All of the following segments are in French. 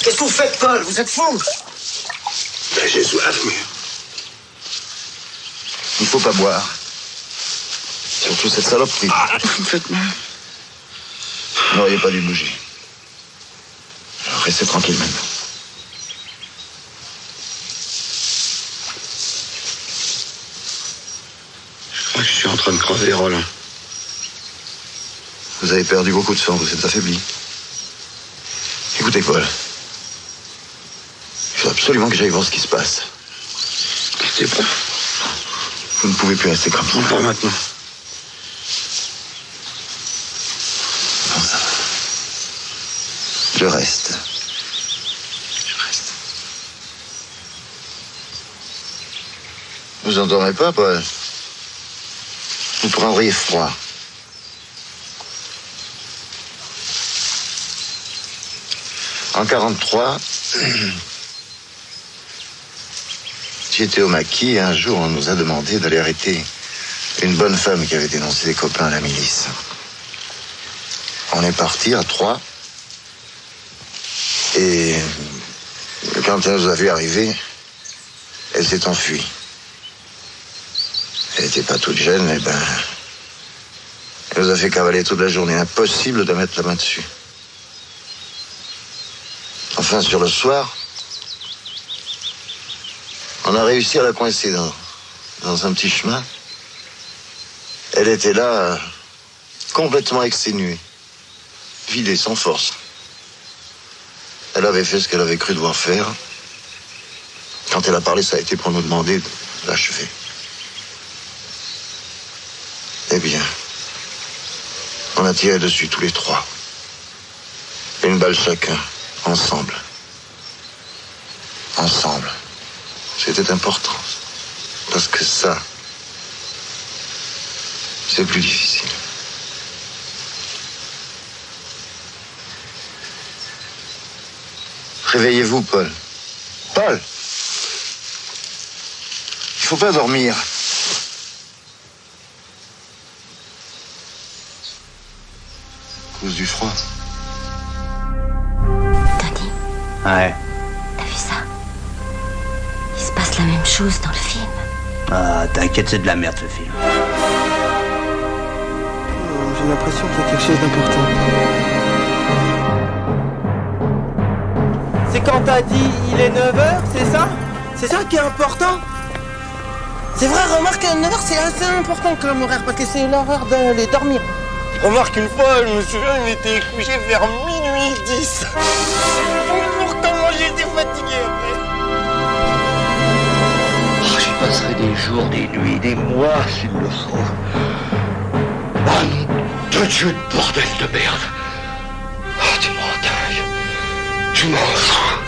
Qu'est-ce que vous faites, Paul? Vous êtes fou? Ben, j'ai soif, mais... Il faut pas boire. Surtout cette saloperie. Vous me faites mal. Vous n'auriez pas dû bouger. Alors, restez tranquille maintenant. Je crois que je suis en train de crever, Roland. Vous avez perdu beaucoup de sang, vous êtes affaibli. Écoutez, Paul. Il faut absolument que j'aille voir ce qui se passe. C'est bon. Vous ne pouvez plus rester comme ça. Pas maintenant. Non, ça va. Je reste. Vous endormez pas, Paul? Vous prendriez froid. En 43, j'étais au maquis et un jour on nous a demandé d'aller arrêter une bonne femme qui avait dénoncé des copains à la milice. On est parti à 3 et quand elle nous a vu arriver, elle s'est enfuie. Elle n'était pas toute jeune, mais elle nous a fait cavaler toute la journée. Impossible de mettre la main dessus. Enfin, sur le soir, on a réussi à la coincer dans un petit chemin. Elle était là, complètement exténuée, vidée, sans force. Elle avait fait ce qu'elle avait cru devoir faire. Quand elle a parlé, ça a été pour nous demander de l'achever. Eh bien, on a tiré dessus tous les 3. Une balle chacun, ensemble. Ensemble. C'était important. Parce que ça, c'est plus difficile. Réveillez-vous, Paul. Paul! Il faut pas dormir. À cause du froid. Tony, Ouais. t'as vu ça? Il se passe la même chose dans le film. Ah, t'inquiète, c'est de la merde ce film. J'ai l'impression qu'il y a quelque chose d'important. C'est quand t'as dit il est 9h, c'est ça? C'est ça qui est important? C'est vrai, remarque, 9h c'est assez important comme horaire parce que c'est l'heure d'aller dormir. Remarque, une fois, je me souviens, il m'était couché vers minuit 10. Comment j'étais fatigué après. Oh, j'y passerai des jours, des nuits, des mois s'il le faut. Oh, nom de Dieu, de bordel de merde. Oh, tu m'en dingue. Je m'en fous.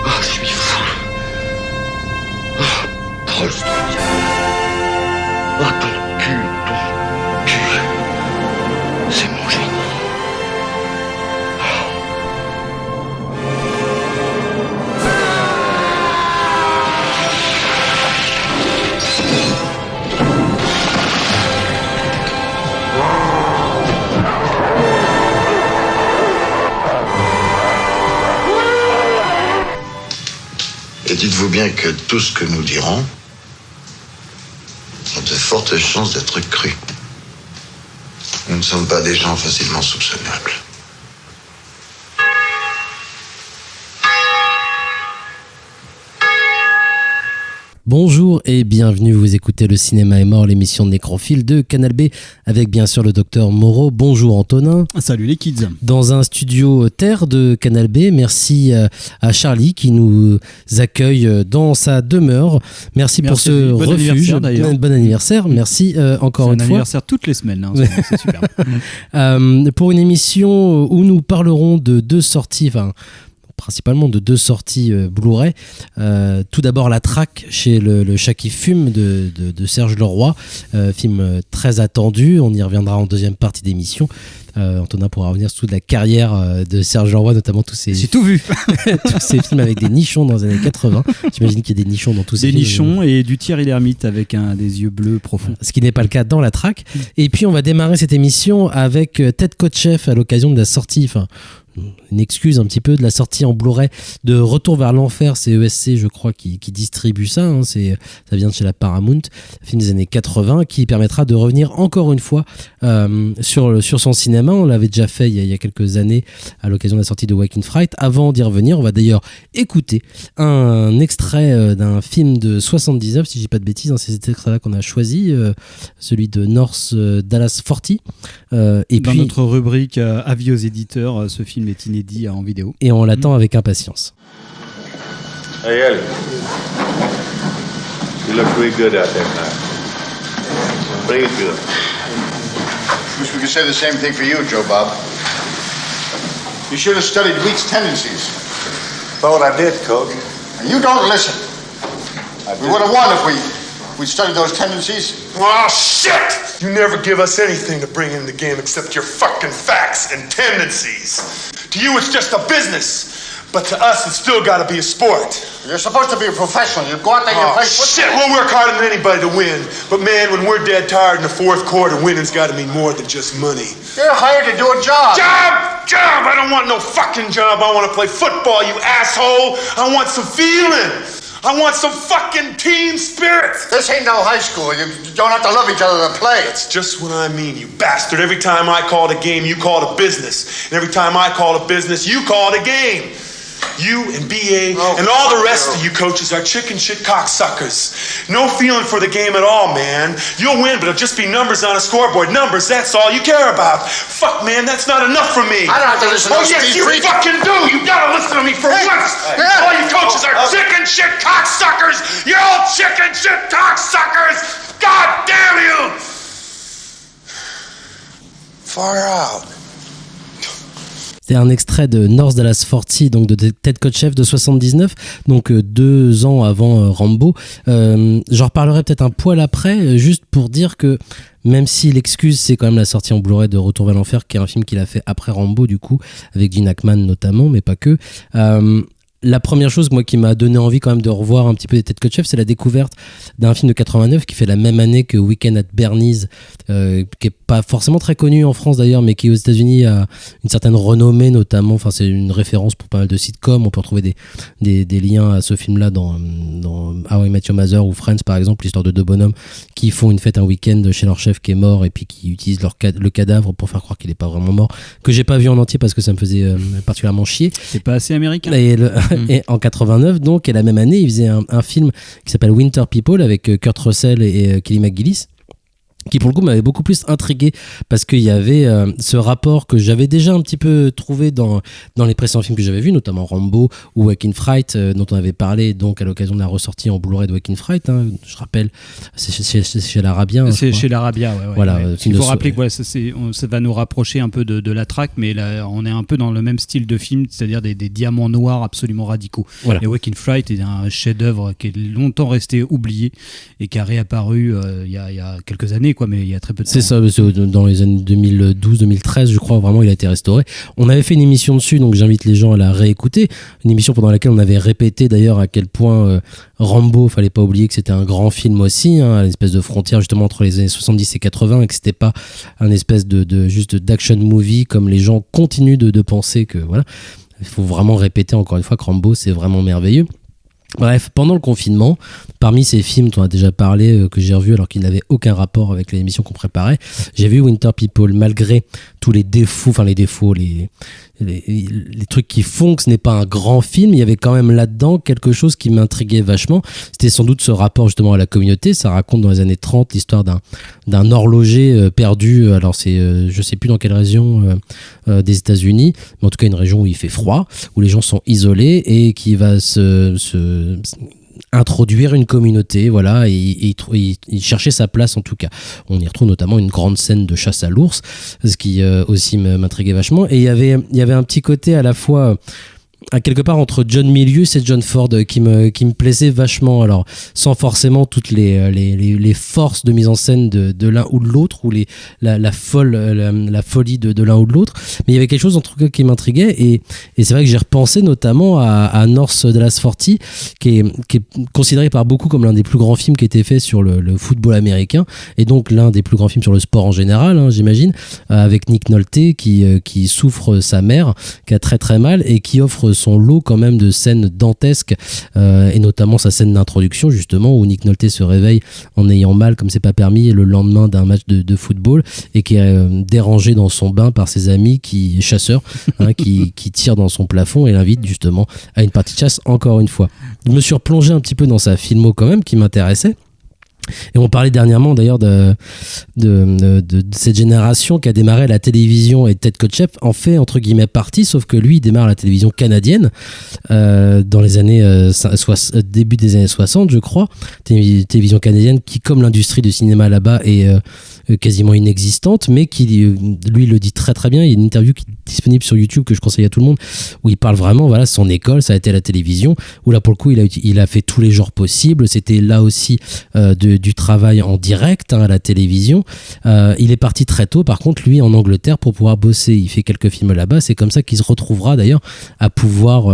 Oh, je suis fou. Oh, Trollston. Oh, ton cul. C'est mon génie. Et dites-vous bien que tout ce que nous dirons a de fortes chances d'être cru. Nous ne sommes pas des gens facilement soupçonnables. Bonjour et bienvenue, vous écoutez Le Cinéma est mort, l'émission de Nécrophile de Canal B, avec bien sûr le docteur Moreau. Bonjour Antonin. Salut les kids. Dans un studio terre de Canal B, merci à Charlie qui nous accueille dans sa demeure. Merci pour ce bon refuge. Bon anniversaire, merci encore une fois. C'est un anniversaire toutes les semaines, hein, c'est super. Pour une émission où nous parlerons de deux sorties, principalement de deux sorties Blu-ray. Tout d'abord La Traque chez le Chat qui fume de Serge Leroy, film très attendu, on y reviendra en deuxième partie d'émission. Antonin pourra revenir sur toute la carrière de Serge Leroy, notamment tous ces... J'ai tout vu. tous ces films avec des nichons dans les années 80. J'imagine qu'il y a des nichons dans tous ces films. Des nichons et du Thierry Lhermitte avec des yeux bleus profonds. Ce qui n'est pas le cas dans La Traque. Et puis on va démarrer cette émission avec Ted Kotcheff à l'occasion de la sortie, une excuse un petit peu de la sortie en Blu-ray de Retour vers l'enfer. C'est ESC, je crois, qui distribue ça. Hein. Ça vient de chez la Paramount, film des années 80, qui permettra de revenir encore une fois sur son cinéma. On l'avait déjà fait il y a quelques années à l'occasion de la sortie de Waking Fright. Avant d'y revenir, on va d'ailleurs écouter un extrait d'un film de 79, si je dis pas de bêtises. Hein, c'est cet extrait-là qu'on a choisi, celui de North Dallas 40. Et dans puis, notre rubrique avis aux éditeurs, ce film est inédit en vidéo. Et on l'attend avec impatience. Hey, Ellie. You look pretty good out there tonight. Pretty good. Wish we could say the same thing for you, Joe Bob. You should have studied Week's tendencies. Thought I did, Coach. And you don't listen. We would have won if we studied those tendencies. Oh, shit! You never give us anything to bring in the game except your fucking facts and tendencies. To you, it's just a business. But to us, it's still gotta be a sport. You're supposed to be a professional. You go out there and you play football. Shit, we'll work harder than anybody to win. But man, when we're dead tired in the fourth quarter, winning's gotta mean more than just money. You're hired to do a job. Job! I don't want no fucking job. I want to play football, you asshole. I want some feeling. I want some fucking team spirit. This ain't no high school. You don't have to love each other to play. That's just what I mean, you bastard. Every time I call it a game, you call it a business. And every time I call it a business, you call it a game. You and BA and all the rest of you coaches are chicken shit cocksuckers. No feeling for the game at all, man. You'll win, but it'll just be numbers on a scoreboard. Numbers, that's all you care about. Fuck, man, that's not enough for me. I don't have to listen to those. Oh, yes, you fucking do. You gotta listen to me for once. All you coaches are chicken shit cocksuckers. You're all chicken shit cocksuckers. God damn you. Far out. C'est un extrait de North Dallas 40, donc de Ted Kotcheff de 79, donc 2 ans avant Rambo. J'en reparlerai peut-être un poil après, juste pour dire que même si l'excuse c'est quand même la sortie en Blu-ray de Retour vers l'enfer, qui est un film qu'il a fait après Rambo du coup, avec Gene Hackman notamment, mais pas que. La première chose moi qui m'a donné envie quand même de revoir un petit peu des Ted Kotcheff, c'est la découverte d'un film de 89 qui fait la même année que Weekend at Bernie's, qui est pas forcément très connu en France d'ailleurs, mais qui aux États-Unis a une certaine renommée notamment. Enfin, c'est une référence pour pas mal de sitcoms. On peut retrouver des liens à ce film-là dans How I Met Your Mother ou Friends par exemple, l'histoire de 2 bonhommes qui font une fête un week-end chez leur chef qui est mort et puis qui utilisent le cadavre pour faire croire qu'il est pas vraiment mort. Que j'ai pas vu en entier parce que ça me faisait particulièrement chier. C'est pas assez américain. Et en 89, donc, et la même année, il faisait un film qui s'appelle Winter People avec Kurt Russell et Kelly McGillis, qui pour le coup m'avait beaucoup plus intrigué parce qu'il y avait ce rapport que j'avais déjà un petit peu trouvé dans les précédents films que j'avais vus, notamment Rambo ou Waking Fright, dont on avait parlé donc à l'occasion de la ressortie en Blu-ray de Waking Fright, hein, je rappelle, c'est chez l'Arabien. Hein, c'est chez l'Arabia, ouais. Voilà, ouais. Il faut rappeler que ça va nous rapprocher un peu de la traque, mais là, on est un peu dans le même style de film, c'est-à-dire des diamants noirs absolument radicaux. Voilà. Et Waking Fright est un chef-d'œuvre qui est longtemps resté oublié et qui a réapparu il y a quelques années, mais il y a très peu de temps. C'est ça, dans les années 2012-2013, je crois, vraiment, il a été restauré. On avait fait une émission dessus, donc j'invite les gens à la réécouter. Une émission pendant laquelle on avait répété d'ailleurs à quel point Rambo, fallait pas oublier que c'était un grand film aussi, hein, une espèce de frontière justement entre les années 70 et 80, et que c'était pas un espèce juste d'action movie comme les gens continuent de penser que voilà. Il faut vraiment répéter encore une fois que Rambo, c'est vraiment merveilleux. Bref, pendant le confinement, parmi ces films dont on a déjà parlé, que j'ai revus alors qu'ils n'avaient aucun rapport avec l'émission qu'on préparait, j'ai vu Winter People, malgré tous les défauts, les trucs qui font que ce n'est pas un grand film. Il y avait quand même là-dedans quelque chose qui m'intriguait vachement. C'était sans doute ce rapport justement à la communauté. Ça raconte dans les années 30 l'histoire d'un horloger perdu. Alors c'est, je sais plus dans quelle région des États-Unis, mais en tout cas une région où il fait froid, où les gens sont isolés et qui va introduire une communauté, voilà, et il cherchait sa place en tout cas. On y retrouve notamment une grande scène de chasse à l'ours, ce qui aussi m'intriguait vachement. Et il y avait un petit côté à la fois à quelque part entre John Milius et John Ford qui me plaisait vachement, alors sans forcément toutes les forces de mise en scène de l'un ou de l'autre, ou la folie de l'un ou de l'autre, mais il y avait quelque chose en tout cas qui m'intriguait, et c'est vrai que j'ai repensé notamment à North Dallas 40, qui est considéré par beaucoup comme l'un des plus grands films qui a été fait sur le football américain, et donc l'un des plus grands films sur le sport en général, hein, j'imagine, avec Nick Nolte qui souffre sa mère, qui a très très mal, et qui offre son lot quand même de scènes dantesques, et notamment sa scène d'introduction justement où Nick Nolte se réveille en ayant mal comme c'est pas permis le lendemain d'un match de football, et qui est dérangé dans son bain par ses amis chasseurs hein, qui tirent dans son plafond et l'invitent justement à une partie de chasse encore une fois. Je me suis replongé un petit peu dans sa filmo quand même qui m'intéressait. Et on parlait dernièrement d'ailleurs de cette génération qui a démarré à la télévision, et Ted Kotcheff en fait entre guillemets partie, sauf que lui il démarre à la télévision canadienne dans les années début des années 60 je crois, télévision canadienne qui, comme l'industrie du cinéma là-bas, est quasiment inexistante, mais qui lui le dit très très bien. Il y a une interview qui est disponible sur YouTube que je conseille à tout le monde, où il parle vraiment, voilà, son école ça a été la télévision, où là pour le coup il a fait tous les genres possibles. C'était là aussi du travail en direct à la télévision. Il est parti très tôt par contre lui en Angleterre pour pouvoir bosser. Il fait quelques films là-bas, c'est comme ça qu'il se retrouvera d'ailleurs à pouvoir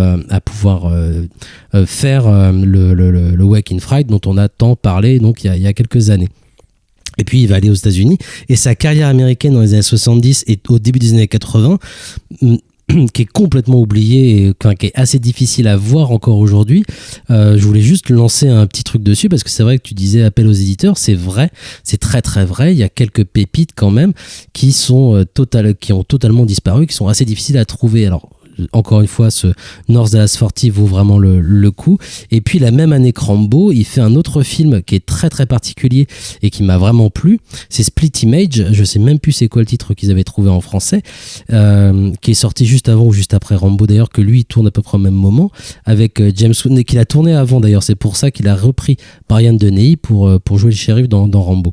faire le Wake in Fright dont on a tant parlé donc il y a quelques années. Et puis il va aller aux États-Unis, et sa carrière américaine dans les années 70 et au début des années 80 qui est complètement oublié, qui est assez difficile à voir encore aujourd'hui. Je voulais juste lancer un petit truc dessus, parce que c'est vrai que tu disais appel aux éditeurs, c'est vrai, c'est très très vrai. Il y a quelques pépites quand même qui ont totalement disparu, qui sont assez difficiles à trouver. Alors encore une fois, ce North Dallas 40 vaut vraiment le coup. Et puis la même année que Rambo, il fait un autre film qui est très très particulier et qui m'a vraiment plu, c'est Split Image. Je sais même plus c'est quoi le titre qu'ils avaient trouvé en français, qui est sorti juste avant ou juste après Rambo d'ailleurs, que lui il tourne à peu près au même moment avec James Wood, qu'il a tourné avant d'ailleurs. C'est pour ça qu'il a repris Brian Dennehy pour jouer le shérif dans Rambo,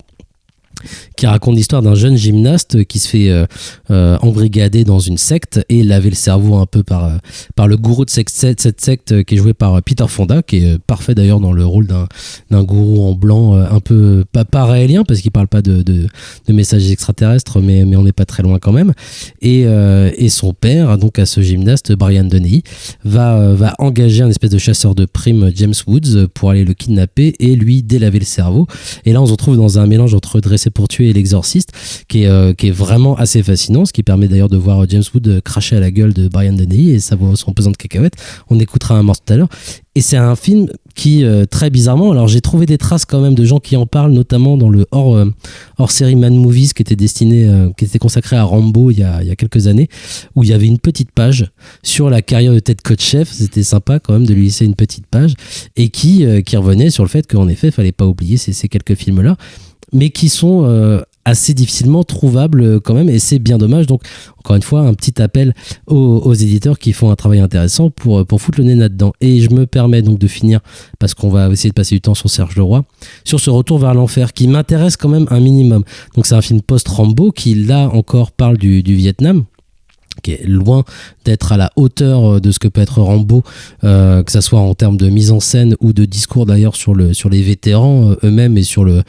qui raconte l'histoire d'un jeune gymnaste qui se fait embrigader dans une secte et laver le cerveau un peu par le gourou de cette secte, qui est joué par Peter Fonda, qui est parfait d'ailleurs dans le rôle d'un gourou en blanc, un peu pas raélien parce qu'il parle pas de messages extraterrestres, mais on n'est pas très loin quand même. Et son père, donc à ce gymnaste Brian Dennehy, va engager un espèce de chasseur de primes, James Woods, pour aller le kidnapper et lui délaver le cerveau. Et là on se retrouve dans un mélange entre Dressé pour tuer et L'Exorciste, qui est vraiment assez fascinant, ce qui permet d'ailleurs de voir James Wood cracher à la gueule de Brian Dennehy et ça vaut son pesant de cacahuètes. On écoutera un morceau tout à l'heure. Et c'est un film qui, très bizarrement, alors j'ai trouvé des traces quand même de gens qui en parlent, notamment dans le hors série Man Movies qui était consacré à Rambo il y a quelques années, où il y avait une petite page sur la carrière de Ted Kotcheff. C'était sympa quand même de lui laisser une petite page, et qui revenait sur le fait qu'en effet il fallait pas oublier ces quelques films là, mais qui sont assez difficilement trouvables quand même, et c'est bien dommage. Donc encore une fois, un petit appel aux éditeurs qui font un travail intéressant pour foutre le nez là-dedans. Et je me permets donc de finir, parce qu'on va essayer de passer du temps sur Serge Leroy, sur ce Retour vers l'enfer qui m'intéresse quand même un minimum. Donc c'est un film post-Rambo qui là encore parle du Vietnam, qui est loin d'être à la hauteur de ce que peut être Rambo, que ça soit en termes de mise en scène ou de discours d'ailleurs sur les vétérans eux-mêmes et sur le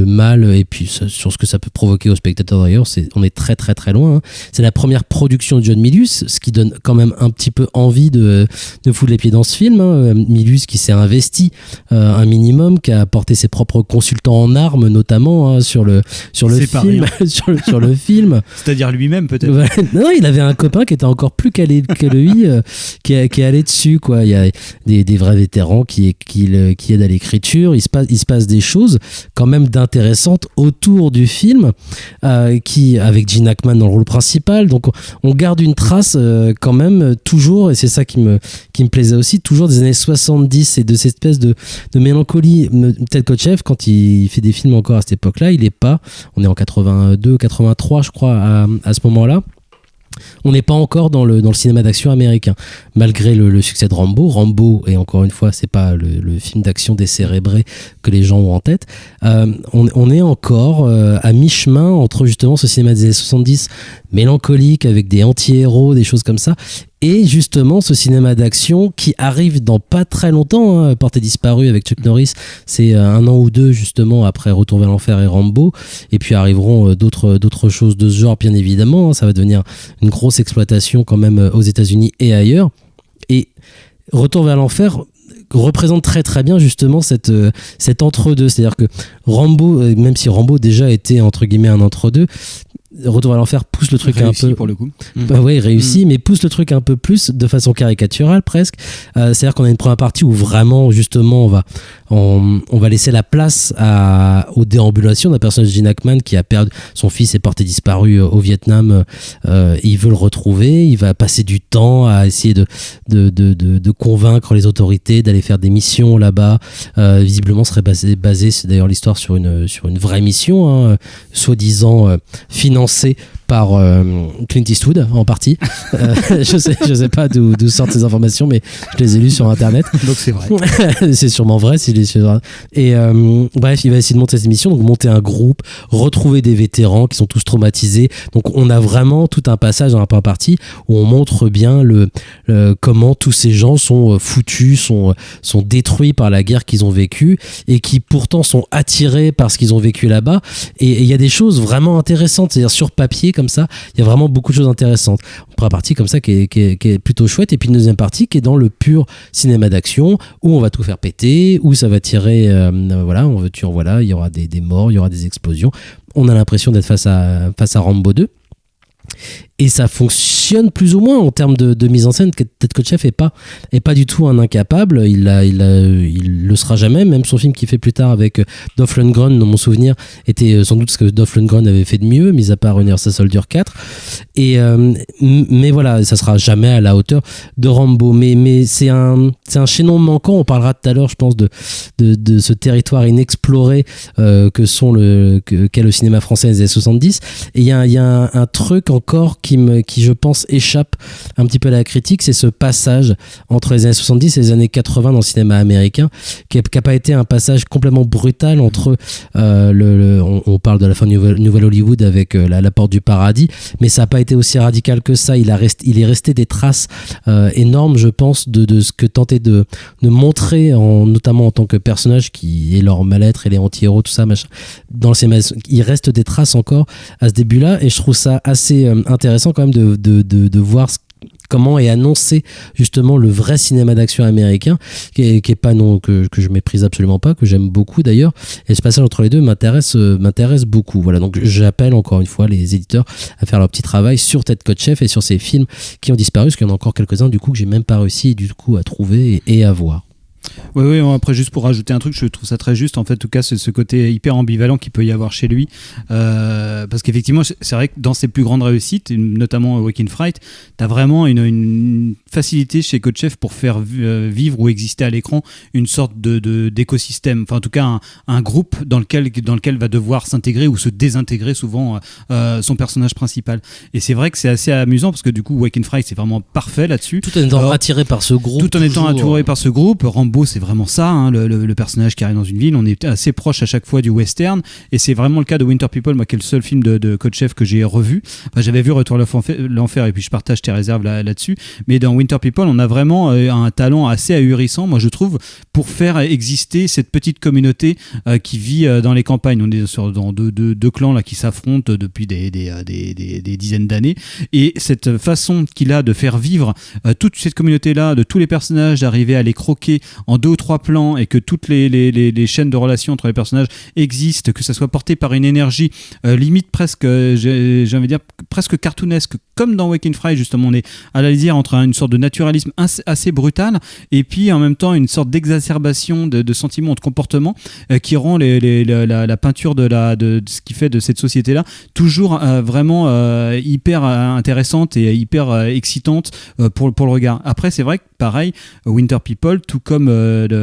mal, et puis sur ce que ça peut provoquer aux spectateurs d'ailleurs. On est très très très loin, hein. C'est la première production de John Milius, ce qui donne quand même un petit peu envie de foutre les pieds dans ce film, hein. Milius qui s'est investi un minimum, qui a apporté ses propres consultants en armes notamment, hein, sur le film, sur le film. C'est-à-dire lui-même peut-être. Ouais. Non, il avait un copain qui était encore plus calé que lui, qui est allé dessus, quoi. Il y a des vrais vétérans qui aident à l'écriture. Il se passe des choses quand même d'intéressantes autour du film, avec Gene Hackman dans le rôle principal. Donc on garde une trace quand même toujours, et c'est ça qui me plaisait aussi, toujours des années 70 et de cette espèce de mélancolie. Ted Kotcheff, quand il fait des films encore à cette époque-là, on est en 82, 83 je crois à ce moment-là. On n'est pas encore dans le cinéma d'action américain, malgré le succès de Rambo, et encore une fois c'est pas le film d'action décérébré que les gens ont en tête. On est encore à mi-chemin entre justement ce cinéma des années 70 mélancolique avec des anti-héros, des choses comme ça. Et justement, ce cinéma d'action qui arrive dans pas très longtemps, hein, Portée disparue avec Chuck Norris, c'est 1 an ou 2 justement après Retour vers l'enfer et Rambo. Et puis arriveront d'autres choses de ce genre, bien évidemment. Hein, ça va devenir une grosse exploitation quand même aux États-Unis et ailleurs. Et Retour vers l'enfer représente très très bien justement cet entre-deux. C'est-à-dire que Rambo, même si Rambo déjà était entre guillemets un entre-deux, Retour à l'enfer pousse le truc réussi un peu pour le coup. Bah ouais, réussi, mais pousse le truc un peu plus de façon caricaturale presque. C'est-à-dire qu'on a une première partie où vraiment justement on va laisser la place aux déambulations d'un personnage, Gene Hackman, qui a perdu son fils, est porté disparu au Vietnam. Il veut le retrouver, il va passer du temps à essayer de convaincre les autorités d'aller faire des missions là-bas. Visiblement serait basé, c'est d'ailleurs l'histoire sur une vraie mission, hein, soi-disant financée par Clint Eastwood en partie. Je sais pas d'où sortent ces informations, mais je les ai lues sur internet. Donc c'est vrai. C'est sûrement vrai si et bref, il va essayer de monter cette émission, donc monter un groupe, retrouver des vétérans qui sont tous traumatisés. Donc on a vraiment tout un passage dans la première partie où on montre bien comment tous ces gens sont foutus, sont détruits par la guerre qu'ils ont vécue et qui pourtant sont attirés par ce qu'ils ont vécu là-bas. Et il y a des choses vraiment intéressantes, c'est-à-dire sur papier comme ça, il y a vraiment beaucoup de choses intéressantes. Une première partie comme ça qui est plutôt chouette, et puis une deuxième partie qui est dans le pur cinéma d'action où on va tout faire péter, où ça va tirer, il y aura des morts, il y aura des explosions. On a l'impression d'être face à Rambo 2. Et ça fonctionne plus ou moins en termes de mise en scène. Ted Kotcheff est pas du tout un incapable. Il le sera jamais. Même son film qu'il fait plus tard avec Dolph Lundgren, dans mon souvenir, était sans doute ce que Dolph Lundgren avait fait de mieux, mis à part Universal Soldier 4. Mais voilà, ça sera jamais à la hauteur de Rambo. Mais c'est un chaînon manquant. On parlera tout à l'heure, je pense, de ce territoire inexploré qu'est le cinéma français des années 70. Et il y a un truc encore qui je pense échappe un petit peu à la critique, c'est ce passage entre les années 70 et les années 80 dans le cinéma américain, qui n'a pas été un passage complètement brutal entre on parle de la fin de Nouvelle Hollywood avec la Porte du Paradis, mais ça n'a pas été aussi radical que ça. Il est resté des traces énormes, je pense, de ce que tentait de montrer, notamment en tant que personnage qui est leur mal-être et les anti-héros, tout ça, machin. Dans le cinéma, il reste des traces encore à ce début-là, et je trouve ça assez intéressant quand même de voir comment est annoncé justement le vrai cinéma d'action américain, qui est pas que je méprise absolument pas, que j'aime beaucoup d'ailleurs, et ce passage entre les deux m'intéresse beaucoup. Voilà, donc j'appelle encore une fois les éditeurs à faire leur petit travail sur Ted Kotcheff et sur ces films qui ont disparu, parce qu'il y en a encore quelques-uns du coup que j'ai même pas réussi du coup à trouver et à voir. Oui, après juste pour rajouter un truc, je trouve ça très juste en fait, en tout cas ce côté hyper ambivalent qu'il peut y avoir chez lui, parce qu'effectivement c'est vrai que dans ses plus grandes réussites, notamment Waking Fright, t'as vraiment une facilité chez Kotcheff pour faire vivre ou exister à l'écran une sorte d'écosystème, enfin en tout cas un groupe dans lequel va devoir s'intégrer ou se désintégrer souvent son personnage principal. Et c'est vrai que c'est assez amusant parce que du coup Waking Fright c'est vraiment parfait là-dessus, tout en étant attiré par ce groupe, Rambo, c'est vraiment ça, hein, le personnage qui arrive dans une ville. On est assez proche à chaque fois du western, et c'est vraiment le cas de Winter People, moi qui est le seul film de Kotcheff que j'ai revu. Enfin, j'avais vu Retour à l'enfer, et puis je partage tes réserves là-dessus, mais dans Winter People on a vraiment un talent assez ahurissant, moi je trouve, pour faire exister cette petite communauté qui vit dans les campagnes. On est dans deux clans là qui s'affrontent depuis des dizaines d'années, et cette façon qu'il a de faire vivre toute cette communauté là, de tous les personnages, d'arriver à les croquer en 2 ou 3 plans, et que toutes les chaînes de relations entre les personnages existent, que ça soit porté par une énergie limite presque, j'ai envie de dire, presque cartoonesque, comme dans Waking Fright justement. On est à la lisière entre une sorte de naturalisme assez brutal, et puis en même temps une sorte d'exacerbation de sentiments, de comportements qui rend la peinture de ce qui fait de cette société-là toujours vraiment hyper intéressante et hyper excitante pour le regard. Après, c'est vrai que pareil, Winter People, tout comme le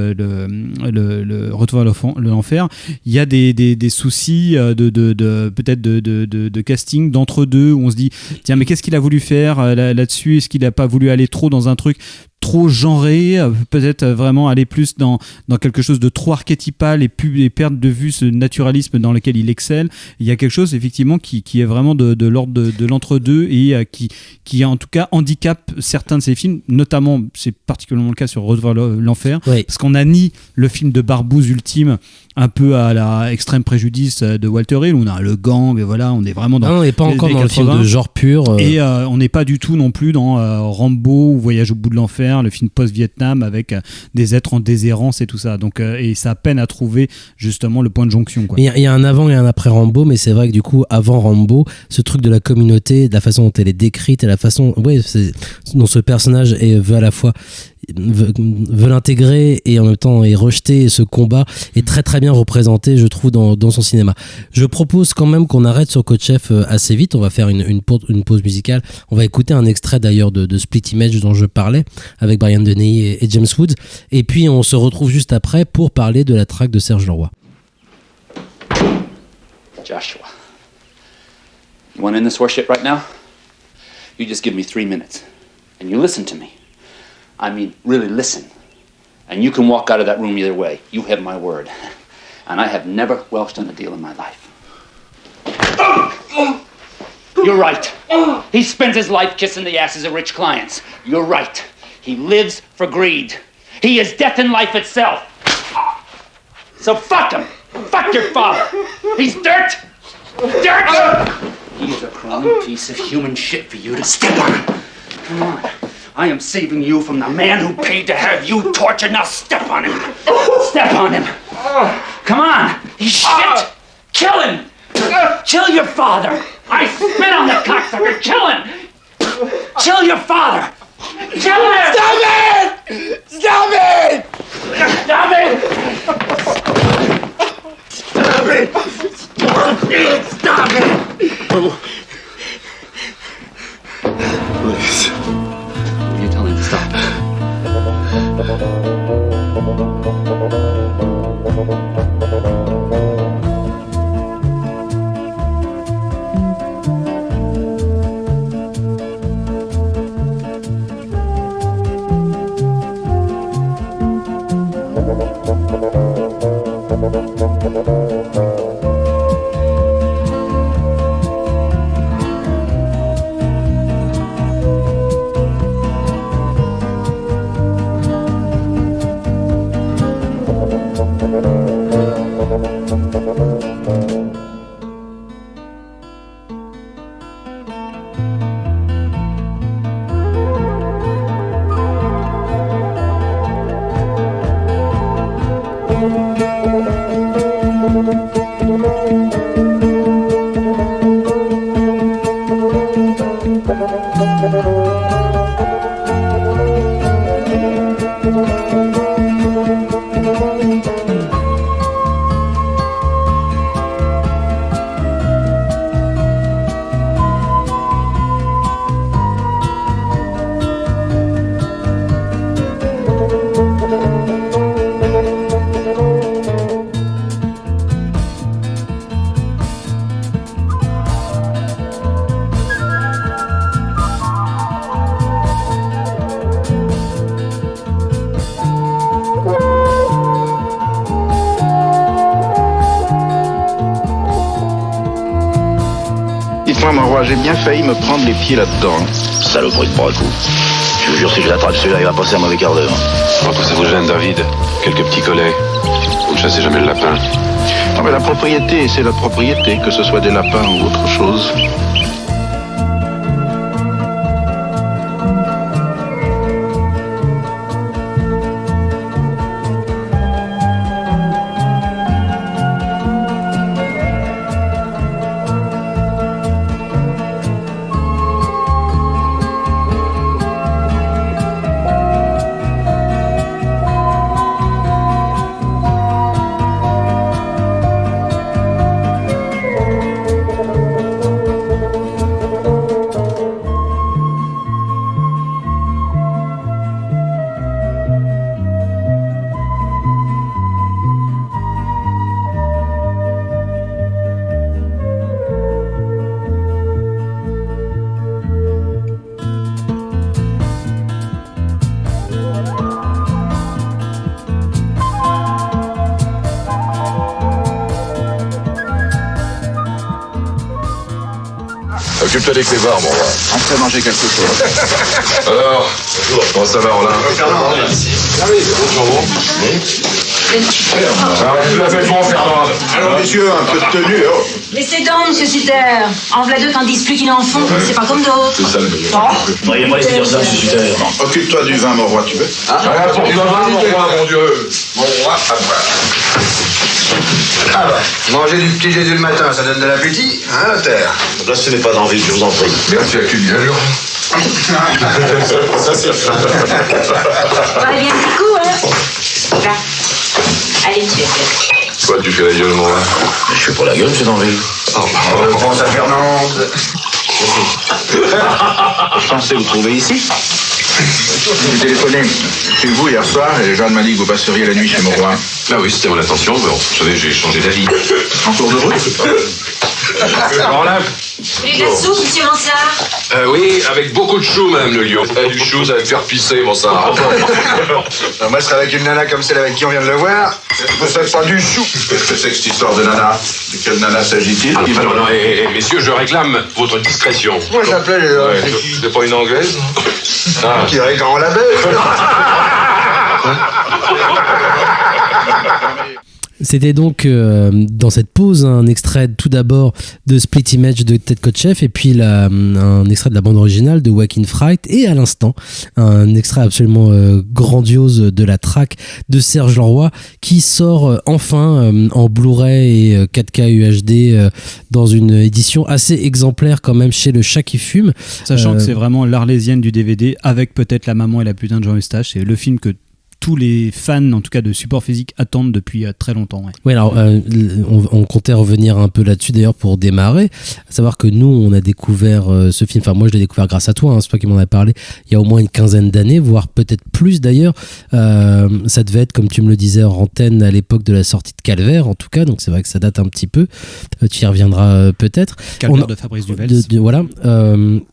Retour à l'enfer, il y a des soucis peut-être de casting d'entre-deux, où on se dit tiens, mais qu'est-ce qu'il a voulu faire là-dessus, est-ce qu'il n'a pas voulu aller trop dans un truc trop genré, peut-être vraiment aller plus dans quelque chose de trop archétypal et perdre de vue ce naturalisme dans lequel il excelle. Il y a quelque chose effectivement qui est vraiment de l'ordre de l'entre-deux et qui en tout cas handicape certains de ses films, notamment c'est particulièrement le cas sur Revoir l'enfer, parce qu'on a ni le film de Barbouze ultime un peu à la Extrême Préjudice de Walter Hill, où on a le gang, et voilà, on est vraiment dans... Non, on n'est pas encore dans le film de genre pur. Et on n'est pas du tout non plus dans Rambo ou Voyage au bout de l'enfer, le film post-Vietnam avec des êtres en déshérence et tout ça. Donc, et ça peine à trouver justement le point de jonction. Il y a un avant et un après Rambo, mais c'est vrai que du coup, avant Rambo, ce truc de la communauté, de la façon dont elle est décrite et la façon dont ce personnage veut à la fois veut l'intégrer et en même temps est rejeté, et ce combat est très très bien représenté, je trouve, dans son cinéma. Je propose quand même qu'on arrête sur Kotcheff assez vite. On va faire une pause musicale. On va écouter un extrait d'ailleurs de Split Image dont je parlais avec Brian Dennehy et James Woods, et puis on se retrouve juste après pour parler de la track de Serge Leroy. Joshua, you want in this horseshit right now? You just give me 3 minutes and you listen to me. I mean, really listen. And you can walk out of that room either way. You have my word. And I have never welched on a deal in my life. You're right. He spends his life kissing the asses of rich clients. You're right. He lives for greed. He is death in life itself. So fuck him. Fuck your father. He's dirt. Dirt! He is a crawling piece of human shit for you to step on. Come on. I am saving you from the man who paid to have you tortured. Now step on him. Step on him. Come on. He's shit. Kill him. Kill your father. I spit on the cocksucker. Kill him. Kill your father. Kill him. Stop it. Stop it. Stop it. Stop it. Stop it. Please. You tell him to stop. J'ai bien failli me prendre les pieds là-dedans. Saloperie de bras coup. Je vous jure, si je l'attrape celui-là, il va passer un mauvais quart d'heure. Pourquoi ça vous gêne, David? Quelques petits collets. Vous ne chassez jamais le lapin. Non, mais la propriété, c'est la propriété, que ce soit des lapins ou autre chose. Occupe-toi des clébards, mon roi. On fait manger quelque chose. Alors, comment ça va, Roland? Merci. Tu l'as fait bon, Fernand. Alors, messieurs, un peu de tenue, oh. Laissez donc, monsieur Sutter. En v'là deux tandis plus qu'ils n'en font. C'est pas comme d'autres. C'est ça le meilleur. Oh. Voyez moi laisser dire ça, monsieur Sutter. Occupe-toi du vin, mon roi, tu veux? Voilà pour toi, mon roi, mon Dieu. Mon roi, Ah bah, manger du petit Jésus le matin, ça donne de l'appétit, hein, notaire? Là, ce n'est pas d'envie, je vous en prie. Merci à qui bien sûr. Ça, c'est fin. Allez, bien un petit coup, hein. Là. Allez, monsieur. Toi, tu fais la gueule, mon roi. Je fais pour la gueule, monsieur d'envie. On pense à Fernande. Je pensais vous trouver ici. J'ai téléphoné chez vous hier soir et Jeanne m'a dit que vous passeriez la nuit chez mon roi. Ah oui, c'était mon intention. Bon, vous savez, j'ai changé d'avis. En cours de route. Alors là, Vous voulez de la soupe, monsieur Mansart? oui, avec beaucoup de choux, madame le lion. Du chou, ça va te faire pisser, mon sang. Alors moi, je serais avec une nana comme celle avec qui on vient de le voir. Ce serait pas du chou. Qu'est-ce que c'est que cette histoire de nana? De quelle nana s'agit-il? Ah, non, non, messieurs, je réclame votre discrétion. Moi, je l'appelais les Ouais, c'est pas une anglaise? Ah. qui irait quand on l'avait. C'était donc dans cette pause un extrait tout d'abord de Split Image de Ted Kotcheff et puis un extrait de la bande originale de Joaquin Phoenix et à l'instant un extrait absolument grandiose de la track de Serge Leroy qui sort enfin en Blu-ray et 4K UHD dans une édition assez exemplaire quand même chez le Chat qui fume. Sachant que c'est vraiment l'Arlésienne du DVD avec peut-être La maman et la putain de Jean Eustache. C'est le film que tous les fans, en tout cas de support physique, attendent depuis très longtemps. Ouais. Oui, alors on comptait revenir un peu là-dessus d'ailleurs pour démarrer. À savoir que nous, on a découvert ce film. Enfin, moi, je l'ai découvert grâce à toi. Hein, c'est toi qui m'en as parlé. Il y a au moins une quinzaine d'années, voire peut-être plus d'ailleurs. Ça devait être, comme tu me le disais, en antenne à l'époque de la sortie de Calvaire, en tout cas. Donc c'est vrai que ça date un petit peu. Tu y reviendras peut-être. Calvaire de Fabrice Duvels. Voilà.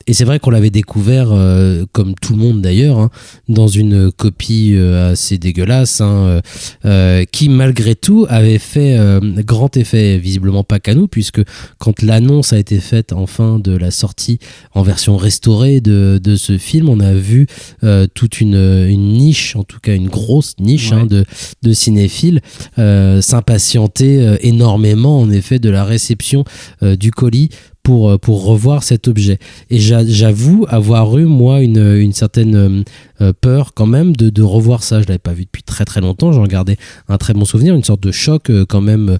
Et c'est vrai qu'on l'avait découvert, comme tout le monde d'ailleurs, hein, dans une copie assez dégueulasse, hein, qui malgré tout avait fait grand effet, visiblement pas qu'à nous, puisque quand l'annonce a été faite enfin de la sortie en version restaurée de ce film, on a vu toute une niche, en tout cas une grosse niche, ouais, de cinéphiles s'impatienter énormément en effet de la réception du colis pour revoir cet objet. Et j'avoue avoir eu moi une certaine peur quand même de revoir ça. Je l'avais pas vu depuis très très longtemps. J'en gardais un très bon souvenir, une sorte de choc quand même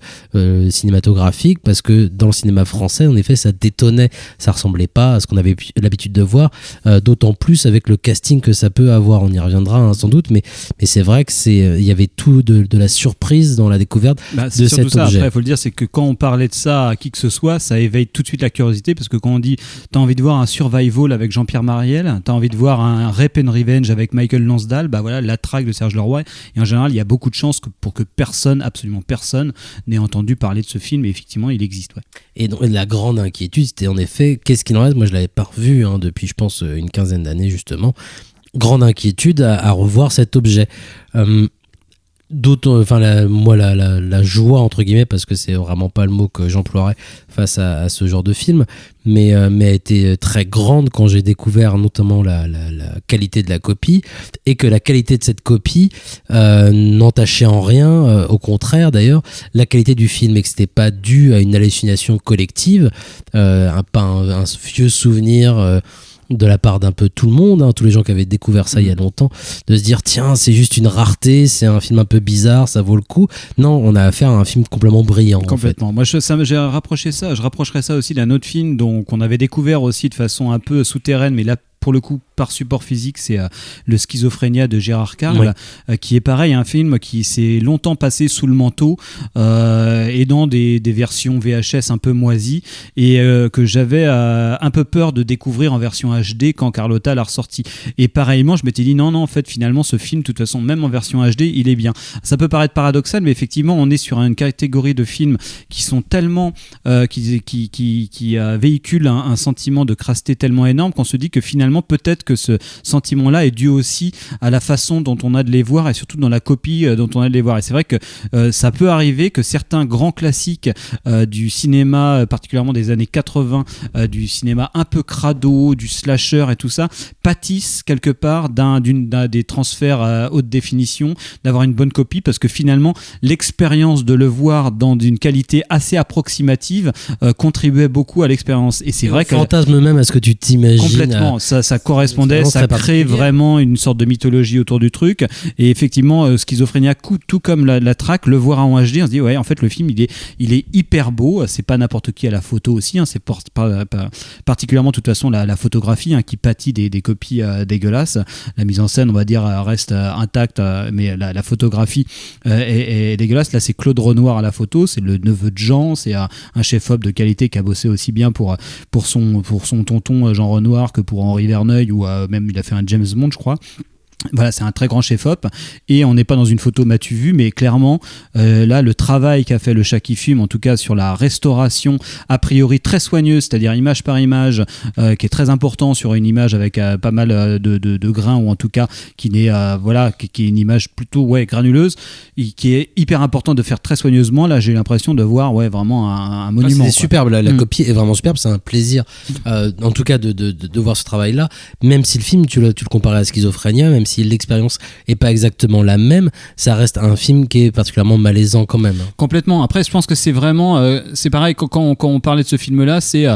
cinématographique, parce que dans le cinéma français, en effet, ça détonnait. Ça ressemblait pas à ce qu'on avait l'habitude de voir, d'autant plus avec le casting que ça peut avoir. On y reviendra hein, sans doute, mais c'est vrai que il y avait tout de la surprise dans la découverte de cet objet. Après, il faut le dire, c'est que quand on parlait de ça à qui que ce soit, ça éveille tout de suite la curiosité, parce que quand on dit t'as envie de voir un survival avec Jean-Pierre Mariel, t'as envie de voir un Rape and Revenge avec Michael Lansdale, bah voilà, la traque de Serge Leroy. Et en général, il y a beaucoup de chances pour que personne, absolument personne, n'ait entendu parler de ce film. Et effectivement, il existe. Ouais. Et donc, la grande inquiétude, c'était en effet, qu'est-ce qu'il en reste? Moi, je l'avais pas revu hein, depuis, je pense, une quinzaine d'années justement. Grande inquiétude à revoir cet objet. La joie entre guillemets, parce que c'est vraiment pas le mot que j'emploierais face à ce genre de film, mais a été très grande quand j'ai découvert notamment la qualité de la copie, et que la qualité de cette copie n'entachait en rien, au contraire d'ailleurs, la qualité du film, et que c'était pas dû à une hallucination collective, un vieux souvenir de la part d'un peu tout le monde, hein, tous les gens qui avaient découvert ça il y a longtemps, de se dire tiens, c'est juste une rareté, c'est un film un peu bizarre, ça vaut le coup. Non, on a affaire à un film complètement brillant. Complètement. En fait. Moi, j'ai rapproché ça. Je rapprocherais ça aussi d'un autre film qu'on avait découvert aussi de façon un peu souterraine, mais là pour le coup par support physique, c'est le Schizophrénia de Gérard Carle, oui, qui est pareil, un film qui s'est longtemps passé sous le manteau et dans des versions VHS un peu moisies, et que j'avais un peu peur de découvrir en version HD quand Carlotta l'a ressorti. Et pareillement, je m'étais dit non, en fait, finalement, ce film, de toute façon, même en version HD, il est bien. Ça peut paraître paradoxal, mais effectivement, on est sur une catégorie de films qui sont tellement qui véhiculent un sentiment de crasseté tellement énorme qu'on se dit que finalement finalement peut-être que ce sentiment-là est dû aussi à la façon dont on a de les voir et surtout dans la copie dont on a de les voir. Et c'est vrai que ça peut arriver que certains grands classiques du cinéma, particulièrement des années 80, du cinéma un peu crado, du slasher et tout ça, pâtissent quelque part des transferts haute définition, d'avoir une bonne copie, parce que finalement l'expérience de le voir dans une qualité assez approximative contribuait beaucoup à l'expérience. Et c'est vrai que fantasme même à ce que tu t'imagines. Complètement, ça correspondait, ça crée vraiment une sorte de mythologie autour du truc. Et effectivement, Schizophrénia, tout comme la track, le voir en HD, on se dit ouais, en fait le film il est hyper beau. C'est pas n'importe qui à la photo aussi, hein, c'est pas particulièrement de toute façon la photographie qui pâtit des copies dégueulasses. La mise en scène, on va dire, reste intacte, mais la photographie est dégueulasse. Là, c'est Claude Renoir à la photo, c'est le neveu de Jean, c'est un chef-op de qualité qui a bossé aussi bien pour son tonton Jean Renoir que pour Henri Verneuil, ou même il a fait un James Bond, je crois. Voilà, c'est un très grand chef-op, et on n'est pas dans une photo m'as-tu vu, mais clairement là le travail qu'a fait le chat qui fume, en tout cas sur la restauration a priori très soigneuse, c'est-à-dire image par image, qui est très important sur une image avec pas mal de grains, ou en tout cas qui n'est qui est une image plutôt granuleuse, qui est hyper important de faire très soigneusement. Là j'ai l'impression de voir vraiment un monument. C'est superbe, la copie est vraiment superbe, c'est un plaisir en tout cas de voir ce travail là, même si le film tu le comparais à Schizophrénia, même si l'expérience est pas exactement la même, ça reste un film qui est particulièrement malaisant quand même. Complètement. Après, je pense que c'est vraiment c'est pareil quand on parlait de ce film là, c'est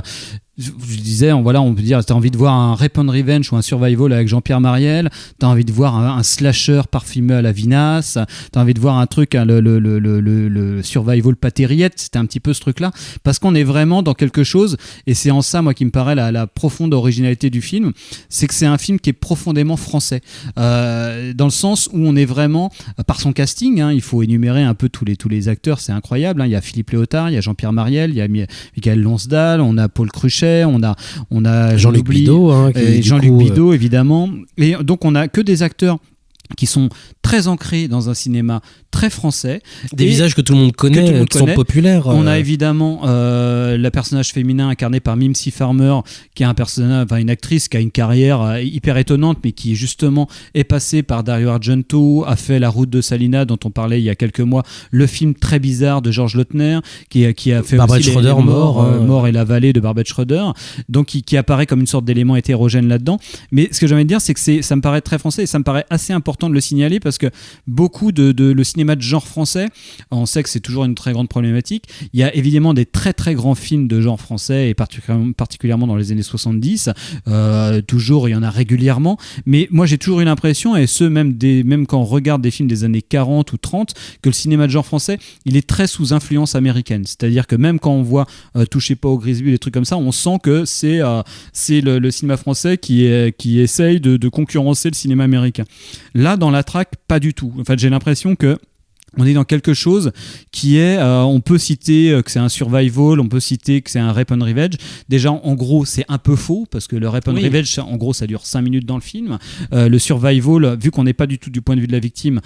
je disais, on peut dire, t'as envie de voir un Rape and Revenge ou un Survival avec Jean-Pierre Mariel, t'as envie de voir un slasher parfumé à la vinasse, t'as envie de voir un truc, le Survival Patériette, c'était un petit peu ce truc-là, parce qu'on est vraiment dans quelque chose, et c'est en ça, moi, qui me paraît la profonde originalité du film, c'est que c'est un film qui est profondément français, dans le sens où on est vraiment, par son casting, il faut énumérer un peu tous les acteurs, c'est incroyable, il y a Philippe Léotard, il y a Jean-Pierre Mariel, il y a Michael Lonsdal, on a Paul Cruchet, on a Jean-Luc Bideau, Jean-Luc Bideau évidemment, et donc on a que des acteurs qui sont très ancrés dans un cinéma très français. Des visages que tout le monde connaît, qui sont populaires. On a évidemment le personnage féminin incarné par Mimsy Farmer, qui est une actrice qui a une carrière hyper étonnante, mais qui justement est passée par Dario Argento, a fait La Route de Salina, dont on parlait il y a quelques mois, le film très bizarre de Georges Lautner, qui a fait Barbet aussi Schroeder, Mort et la vallée de Barbet Schroeder, donc qui apparaît comme une sorte d'élément hétérogène là-dedans. Mais ce que j'ai envie de dire, c'est que ça me paraît très français, et ça me paraît assez important de le signaler, parce que beaucoup le cinéma de genre français, on sait que c'est toujours une très grande problématique. Il y a évidemment des très très grands films de genre français, et particulièrement dans les années 70, toujours il y en a régulièrement, mais moi j'ai toujours eu l'impression, et même quand on regarde des films des années 40 ou 30, que le cinéma de genre français, il est très sous influence américaine, c'est-à-dire que même quand on voit Touchez pas au Grisby, des trucs comme ça, on sent que c'est le cinéma français qui essaye de concurrencer le cinéma américain. Là, dans la track, pas du tout. En fait, j'ai l'impression que on est dans quelque chose qui est, on peut citer que c'est un survival, on peut citer que c'est un Rape and Revenge. Déjà, en gros, c'est un peu faux, parce que le Rape and Revenge, en gros, ça dure 5 minutes dans le film. Le survival, vu qu'on n'est pas du tout du point de vue de la victime,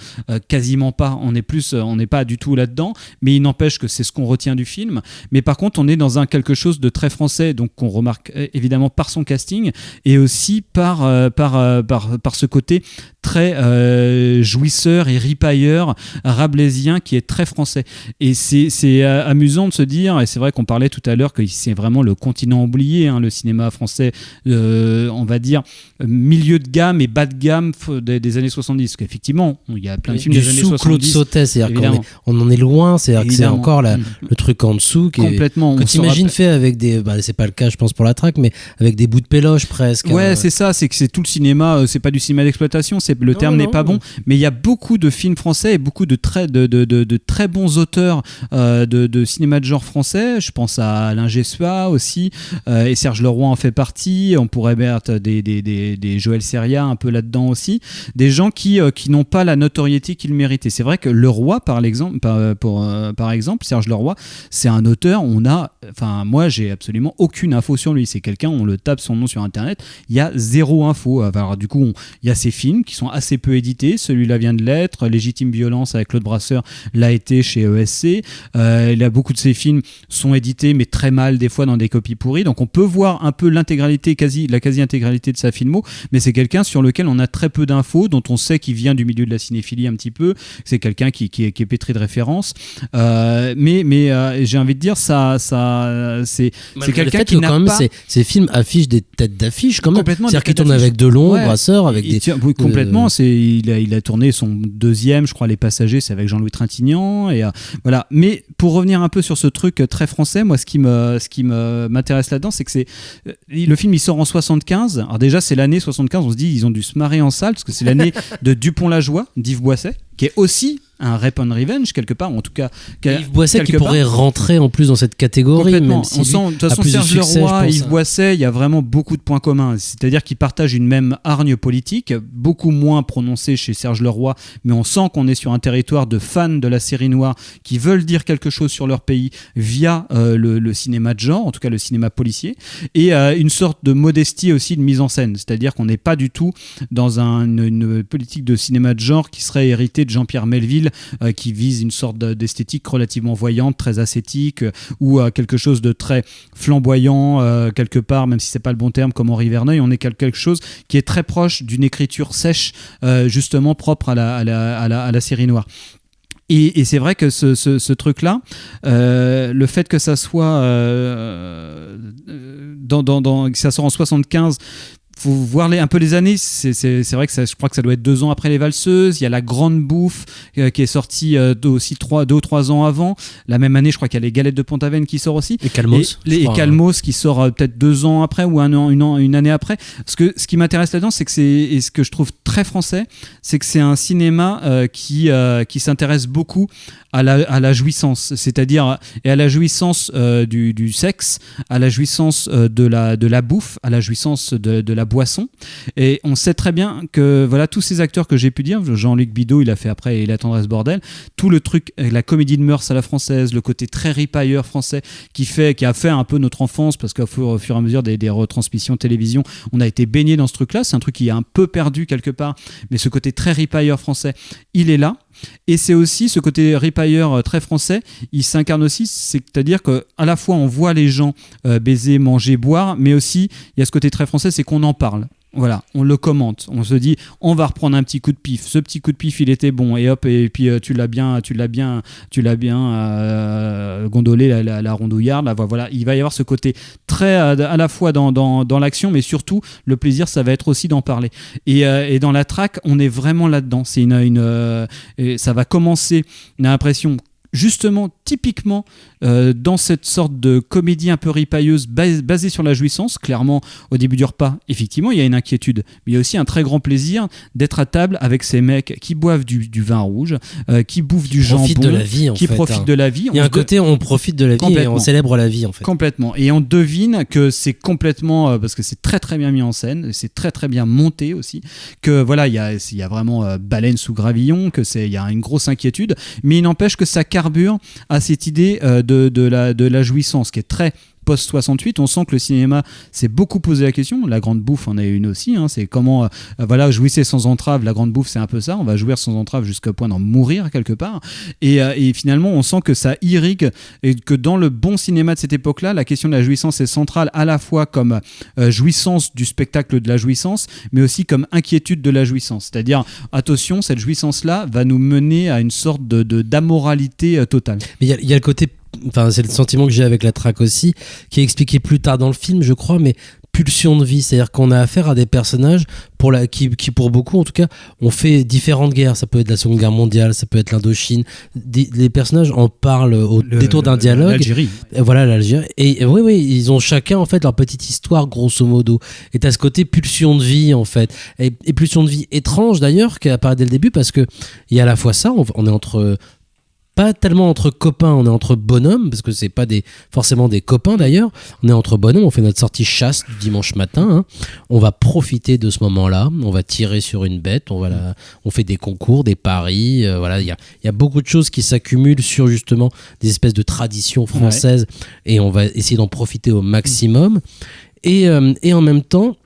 quasiment pas, on n'est pas du tout là-dedans, mais il n'empêche que c'est ce qu'on retient du film. Mais par contre, on est dans quelque chose de très français, donc qu'on remarque évidemment par son casting, et aussi par ce côté très jouisseur et ripailleur, rabelaisien, qui est très français. Et c'est amusant de se dire, et c'est vrai qu'on parlait tout à l'heure que c'est vraiment le continent oublié, le cinéma français, on va dire milieu de gamme et bas de gamme des années 70, parce qu'effectivement il y a plein de films des années 70. Claude Sautet, c'est-à-dire qu'on en est loin, c'est-à-dire que c'est encore le truc en dessous qui complètement, que t'imagines fait avec des, c'est pas le cas je pense pour la track, mais avec des bouts de péloche presque. Ouais, c'est ça, c'est que c'est tout le cinéma, c'est pas du cinéma d'exploitation, le terme n'est pas bon, mais il y a beaucoup de films français et beaucoup de très bons auteurs de cinéma de genre français. Je pense à Alain Jessois aussi, et Serge Leroy en fait partie. On pourrait mettre des Joël Seria un peu là-dedans aussi, des gens qui n'ont pas la notoriété qu'ils méritent. Et c'est vrai que Leroy, par exemple, Serge Leroy, c'est un auteur, moi j'ai absolument aucune info sur lui. C'est quelqu'un, on le tape son nom sur internet, il y a zéro info. Alors du coup, il y a ses films qui sont assez peu édités. Celui-là vient de l'être. Légitime violence avec Claude Brasseur l'a été chez ESC. Beaucoup de ces films sont édités, mais très mal, des fois dans des copies pourries. Donc on peut voir un peu la quasi-intégralité de sa filmo, mais c'est quelqu'un sur lequel on a très peu d'infos, dont on sait qu'il vient du milieu de la cinéphilie un petit peu. C'est quelqu'un qui est pétri de références. Mais j'ai envie de dire, c'est quelqu'un qui n'a pas... Ces films affichent des têtes d'affiche quand même. C'est-à-dire qu'il tourne d'affiche. avec Delon, Brasseur, avec des... Oui, complètement. Il a tourné son deuxième, je crois, Les Passagers, c'est avec Jean-Louis Trintignant. Et voilà. Mais pour revenir un peu sur ce truc très français, moi, ce qui m'intéresse là-dedans, c'est que le film, il sort en 75. Alors déjà, c'est l'année 75. On se dit, ils ont dû se marrer en salle parce que c'est l'année de Dupont-la-Joie, d'Yves Boisset, qui est aussi un Rape and Revenge quelque part, en tout cas Yves Boisset qui pourrait rentrer en plus dans cette catégorie. Complètement. Même si on sent, de toute façon, Serge Leroy et Yves Boisset, il y a vraiment beaucoup de points communs, c'est-à-dire qu'ils partagent une même hargne politique, beaucoup moins prononcée chez Serge Leroy, mais on sent qu'on est sur un territoire de fans de la série noire qui veulent dire quelque chose sur leur pays via le cinéma de genre, en tout cas le cinéma policier, et une sorte de modestie aussi de mise en scène, c'est-à-dire qu'on n'est pas du tout dans une politique de cinéma de genre qui serait héritée de Jean-Pierre Melville, qui vise une sorte d'esthétique relativement voyante, très ascétique, ou quelque chose de très flamboyant quelque part, même si c'est pas le bon terme, comme Henri Verneuil. On est quelque chose qui est très proche d'une écriture sèche, justement propre à la série noire. Et c'est vrai que ce truc-là, le fait que ça soit que ça sort en 75, faut voir un peu les années. C'est vrai que je crois que ça doit être 2 ans après Les Valseuses. Il y a La Grande Bouffe qui est sortie aussi 2 ou 3 ans avant. La même année, je crois qu'il y a Les Galettes de Pont-Aven qui sort aussi. Et Calmos. Et Calmos qui sort peut-être 2 ans après ou une année après. Parce que ce qui m'intéresse là-dedans, c'est que et ce que je trouve très français, c'est que c'est un cinéma qui s'intéresse beaucoup à la jouissance, c'est-à-dire et à la jouissance du sexe, à la jouissance de la bouffe, à la jouissance de la boisson. Et on sait très bien que voilà, tous ces acteurs que j'ai pu dire, Jean-Luc Bidault, il a fait après Et la tendresse bordel, tout le truc, la comédie de mœurs à la française, le côté très ripailleur français qui a fait un peu notre enfance, parce qu'au fur et à mesure des retransmissions télévision, on a été baigné dans ce truc-là. C'est un truc qui est un peu perdu quelque part, mais ce côté très ripailleur français, il est là. Et c'est aussi ce côté ripailleur très français, il s'incarne aussi, c'est-à-dire qu'à la fois on voit les gens baiser, manger, boire, mais aussi il y a ce côté très français, c'est qu'on en parle. Voilà, on le commente, on se dit on va reprendre un petit coup de pif, ce petit coup de pif il était bon, et hop, et puis tu l'as bien gondolé la rondouillarde, là, voilà, il va y avoir ce côté très à la fois dans l'action, mais surtout le plaisir, ça va être aussi d'en parler, et dans la track on est vraiment là-dedans, c'est ça va commencer, on a l'impression justement typiquement dans cette sorte de comédie un peu ripailleuse basée sur la jouissance. Clairement, au début du repas, effectivement, il y a une inquiétude, mais il y a aussi un très grand plaisir d'être à table avec ces mecs qui boivent du vin rouge, qui bouffent du jambon, de la vie, qui profitent de la vie. Il y a un côté on profite de la vie et on célèbre la vie en fait. Complètement. Et on devine que c'est complètement parce que c'est très très bien mis en scène, c'est très très bien monté aussi, que voilà, il y a vraiment baleine sous gravillon, que il y a une grosse inquiétude, mais il n'empêche que ça carbure à cette idée de la jouissance qui est très post-68. On sent que le cinéma s'est beaucoup posé la question. La Grande Bouffe en est une aussi, hein. C'est comment jouissez sans entrave. La Grande Bouffe, c'est un peu ça, on va jouir sans entrave jusqu'au point d'en mourir quelque part, et finalement on sent que ça irrigue, et que dans le bon cinéma de cette époque-là, la question de la jouissance est centrale, à la fois comme jouissance du spectacle de la jouissance, mais aussi comme inquiétude de la jouissance, c'est-à-dire attention, cette jouissance-là va nous mener à une sorte d'amoralité totale. Mais il y a le côté, enfin c'est le sentiment que j'ai avec la traque aussi, qui est expliqué plus tard dans le film, je crois, mais pulsion de vie, c'est-à-dire qu'on a affaire à des personnages qui pour beaucoup en tout cas ont fait différentes guerres. Ça peut être la Seconde Guerre mondiale, ça peut être l'Indochine. Les personnages en parlent au détour d'un dialogue. L'Algérie. Voilà, l'Algérie. Et oui, ils ont chacun en fait leur petite histoire grosso modo. Et t'as ce côté pulsion de vie en fait, et pulsion de vie étrange d'ailleurs qui apparaît dès le début, parce que il y a à la fois ça, on est pas tellement entre copains, on est entre bonhommes, parce que c'est pas forcément des copains d'ailleurs, on est entre bonhommes, on fait notre sortie chasse du dimanche matin, hein. On va profiter de ce moment-là, on va tirer sur une bête, on fait des concours, des paris, voilà, il y a beaucoup de choses qui s'accumulent sur justement des espèces de traditions françaises, et on va essayer d'en profiter au maximum, et en même temps,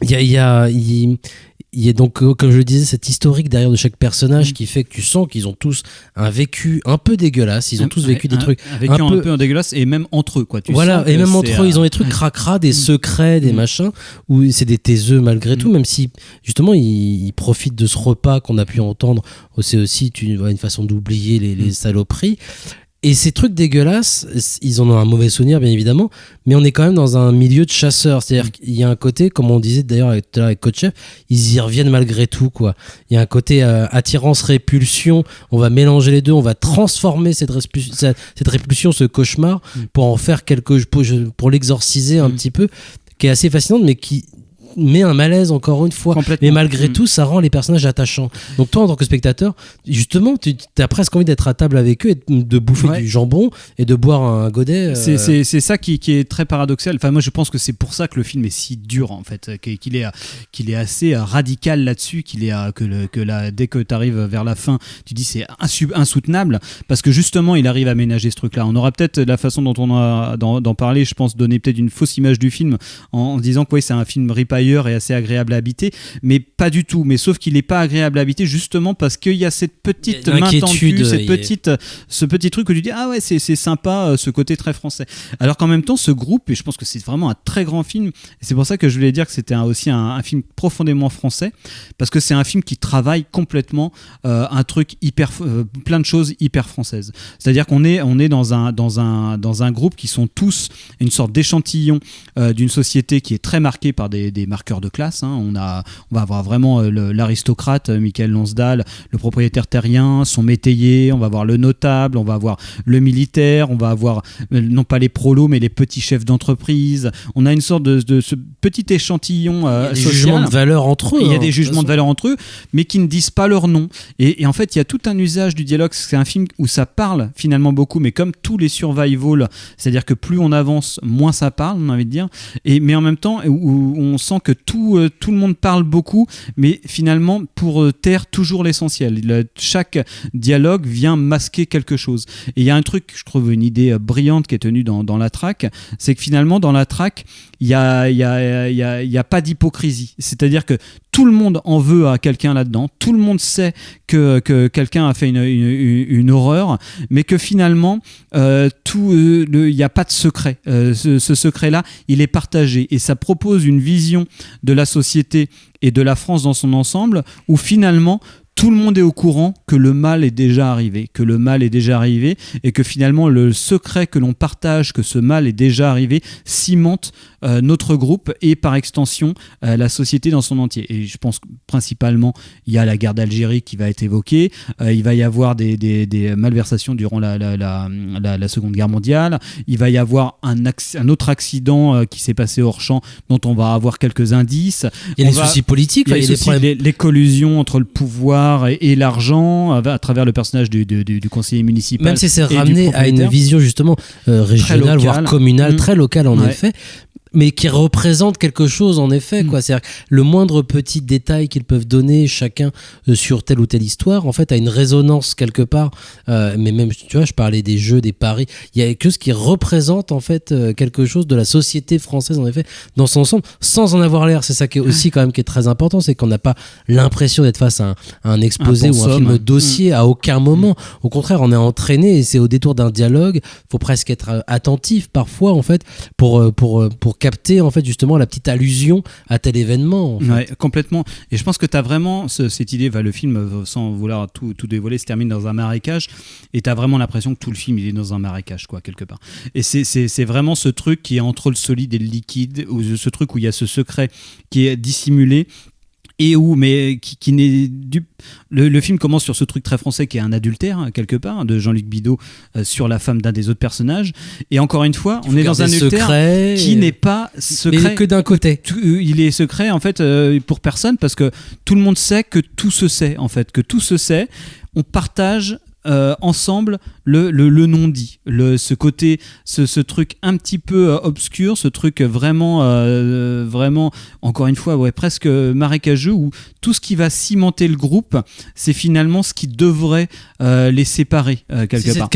il il y a donc, comme je le disais, cette historique derrière de chaque personnage qui fait que tu sens qu'ils ont tous un vécu un peu dégueulasse. Ils ont tous vécu des trucs un peu dégueulasse, et même entre eux, quoi. Tu voilà, sens et que même entre eux, ils ont des trucs cracra, des secrets, des machins, où c'est des taiseux malgré tout, même si justement ils profitent de ce repas qu'on a pu entendre. C'est aussi une façon d'oublier les saloperies. Et ces trucs dégueulasses, ils en ont un mauvais souvenir, bien évidemment, mais on est quand même dans un milieu de chasseurs. C'est-à-dire qu'il y a un côté, comme on disait d'ailleurs tout à l'heure avec Coach Chef, ils y reviennent malgré tout, quoi. Il y a un côté attirance-répulsion, on va mélanger les deux, on va transformer cette répulsion, ce cauchemar, pour en faire pour l'exorciser un petit peu, qui est assez fascinante, mais qui met un malaise encore une fois, mais malgré tout ça rend les personnages attachants. Donc toi en tant que spectateur, justement tu as presque envie d'être à table avec eux et de bouffer du jambon et de boire un godet. C'est ça qui est très paradoxal. Enfin moi je pense que c'est pour ça que le film est si dur en fait, qu'il est assez radical là-dessus, dès que tu arrives vers la fin tu dis c'est insoutenable, parce que justement il arrive à ménager ce truc là. On aura peut-être la façon dont on a d'en parler, je pense, donner peut-être une fausse image du film en disant que c'est un film ripailleur et assez agréable à habiter, mais pas du tout. Mais sauf qu'il n'est pas agréable à habiter justement parce qu'il y a cette petite main tendue, ce petit truc que tu dis ah ouais c'est sympa, ce côté très français. Alors qu'en même temps ce groupe, et je pense que c'est vraiment un très grand film, et c'est pour ça que je voulais dire que c'était aussi un film profondément français, parce que c'est un film qui travaille complètement un truc plein de choses hyper françaises. C'est-à-dire qu'on est dans un groupe qui sont tous une sorte d'échantillon d'une société qui est très marquée par des marqueurs de classe. On va avoir vraiment l'aristocrate Michael Lonsdal, le propriétaire terrien, son métayer, on va avoir le notable, on va avoir le militaire, on va avoir non pas les prolos mais les petits chefs d'entreprise. On a une sorte de ce petit échantillon social. Il y a des jugements de valeur entre eux. Il y a des jugements de valeur entre eux, mais qui ne disent pas leur nom. Et en fait, il y a tout un usage du dialogue. C'est un film où ça parle finalement beaucoup, mais comme tous les survival, c'est-à-dire que plus on avance, moins ça parle, on a envie de dire. Mais en même temps, où on sent que tout le monde parle beaucoup, mais finalement pour taire toujours l'essentiel. Chaque dialogue vient masquer quelque chose. Et il y a un truc, je trouve une idée brillante qui est tenue dans la track, c'est que finalement dans la track, il y a pas d'hypocrisie. C'est-à-dire que tout le monde en veut à quelqu'un là-dedans, tout le monde sait que quelqu'un a fait une horreur, mais que finalement il n'y a pas de secret. Ce secret-là, il est partagé, et ça propose une vision de la société et de la France dans son ensemble, où finalement tout le monde est au courant que le mal est déjà arrivé, et que finalement le secret que l'on partage, que ce mal est déjà arrivé, cimente notre groupe et par extension la société dans son entier. Et je pense que principalement il y a la guerre d'Algérie qui va être évoquée, il va y avoir des malversations durant la Seconde Guerre mondiale, il va y avoir un autre accident qui s'est passé hors champ dont on va avoir quelques indices. Il y a des soucis politiques, il y a les collusions entre le pouvoir et l'argent à travers le personnage du conseiller municipal. Même si c'est ramené à une vision justement régionale, voire communale, très locale en effet, mais qui représente quelque chose en effet, quoi. C'est-à-dire le moindre petit détail qu'ils peuvent donner chacun sur telle ou telle histoire, en fait, a une résonance quelque part. Mais même, tu vois, je parlais des jeux, des paris. Il y a quelque chose qui représente en fait quelque chose de la société française, en effet, dans son ensemble, sans en avoir l'air. C'est ça qui est aussi quand même qui est très important, c'est qu'on n'a pas l'impression d'être face à un exposé ou un film dossier à aucun moment. Au contraire, on est entraîné, et c'est au détour d'un dialogue. Faut presque être attentif parfois, en fait, pour capter en fait justement la petite allusion à tel événement en fait. Ouais, complètement. Et je pense que tu as vraiment cette idée, le film, sans vouloir tout dévoiler, se termine dans un marécage, et tu as vraiment l'impression que tout le film il est dans un marécage, quoi, quelque part. Et c'est vraiment ce truc qui est entre le solide et le liquide, ou ce truc où il y a ce secret qui est dissimulé, et qui n'est le film commence sur ce truc très français qui est un adultère, quelque part, de Jean-Luc Bidault sur la femme d'un des autres personnages, et encore une fois on est dans un adultère qui n'est pas secret, mais que d'un côté. Il est secret en fait pour personne, parce que tout le monde sait que tout se sait, en fait, que tout se sait. On partage ensemble le non-dit, ce côté, ce truc un petit peu obscur, ce truc vraiment encore une fois presque marécageux, où tout ce qui va cimenter le groupe, c'est finalement ce qui devrait les séparer quelque part.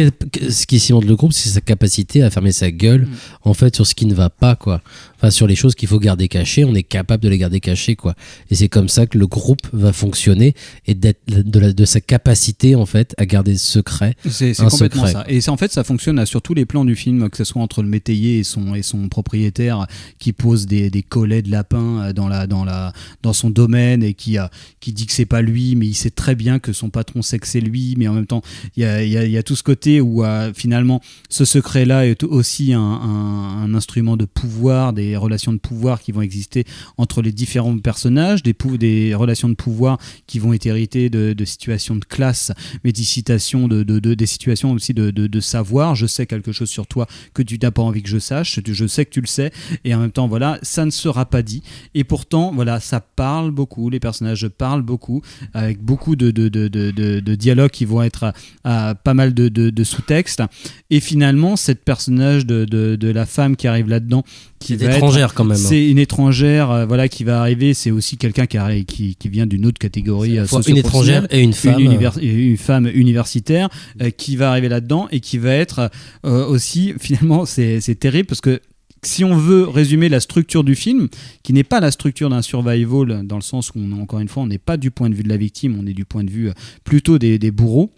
Ce qui cimente le groupe, c'est sa capacité à fermer sa gueule en fait sur ce qui ne va pas, quoi. enfin sur les choses qu'il faut garder cachées, on est capable de les garder cachées, quoi. Et c'est comme ça que le groupe va fonctionner et de sa capacité en fait à garder secret. C'est complètement ça. Et en fait, ça fonctionne sur tous les plans du film, que ce soit entre le métayer et son propriétaire qui pose des collets de lapin dans son domaine et qui dit que c'est pas lui, mais il sait très bien que son patron sait que c'est lui, mais en même temps, il y a tout ce côté où finalement, ce secret-là est aussi un instrument de pouvoir, des relations de pouvoir qui vont exister entre les différents personnages, des relations de pouvoir qui vont être héritées de situations de classe, mais des situations des situations aussi de savoir. Je sais quelque chose sur toi que tu n'as pas envie que je sache, je sais que tu le sais, et en même temps, voilà, ça ne sera pas dit. Et pourtant, voilà, ça parle beaucoup, les personnages parlent beaucoup, avec beaucoup de dialogues qui vont être à pas mal de sous-textes. Et finalement, cette personnage de la femme qui arrive là-dedans, qui est étrangère quand même. C'est une étrangère, voilà, qui va arriver. C'est aussi quelqu'un qui vient d'une autre catégorie socioprofessionnelle. Une étrangère et une femme. Une femme universitaire qui va arriver là-dedans et qui va être aussi, finalement, c'est terrible parce que si on veut résumer la structure du film, qui n'est pas la structure d'un survival, dans le sens où, encore une fois, on n'est pas du point de vue de la victime, on est du point de vue plutôt des bourreaux,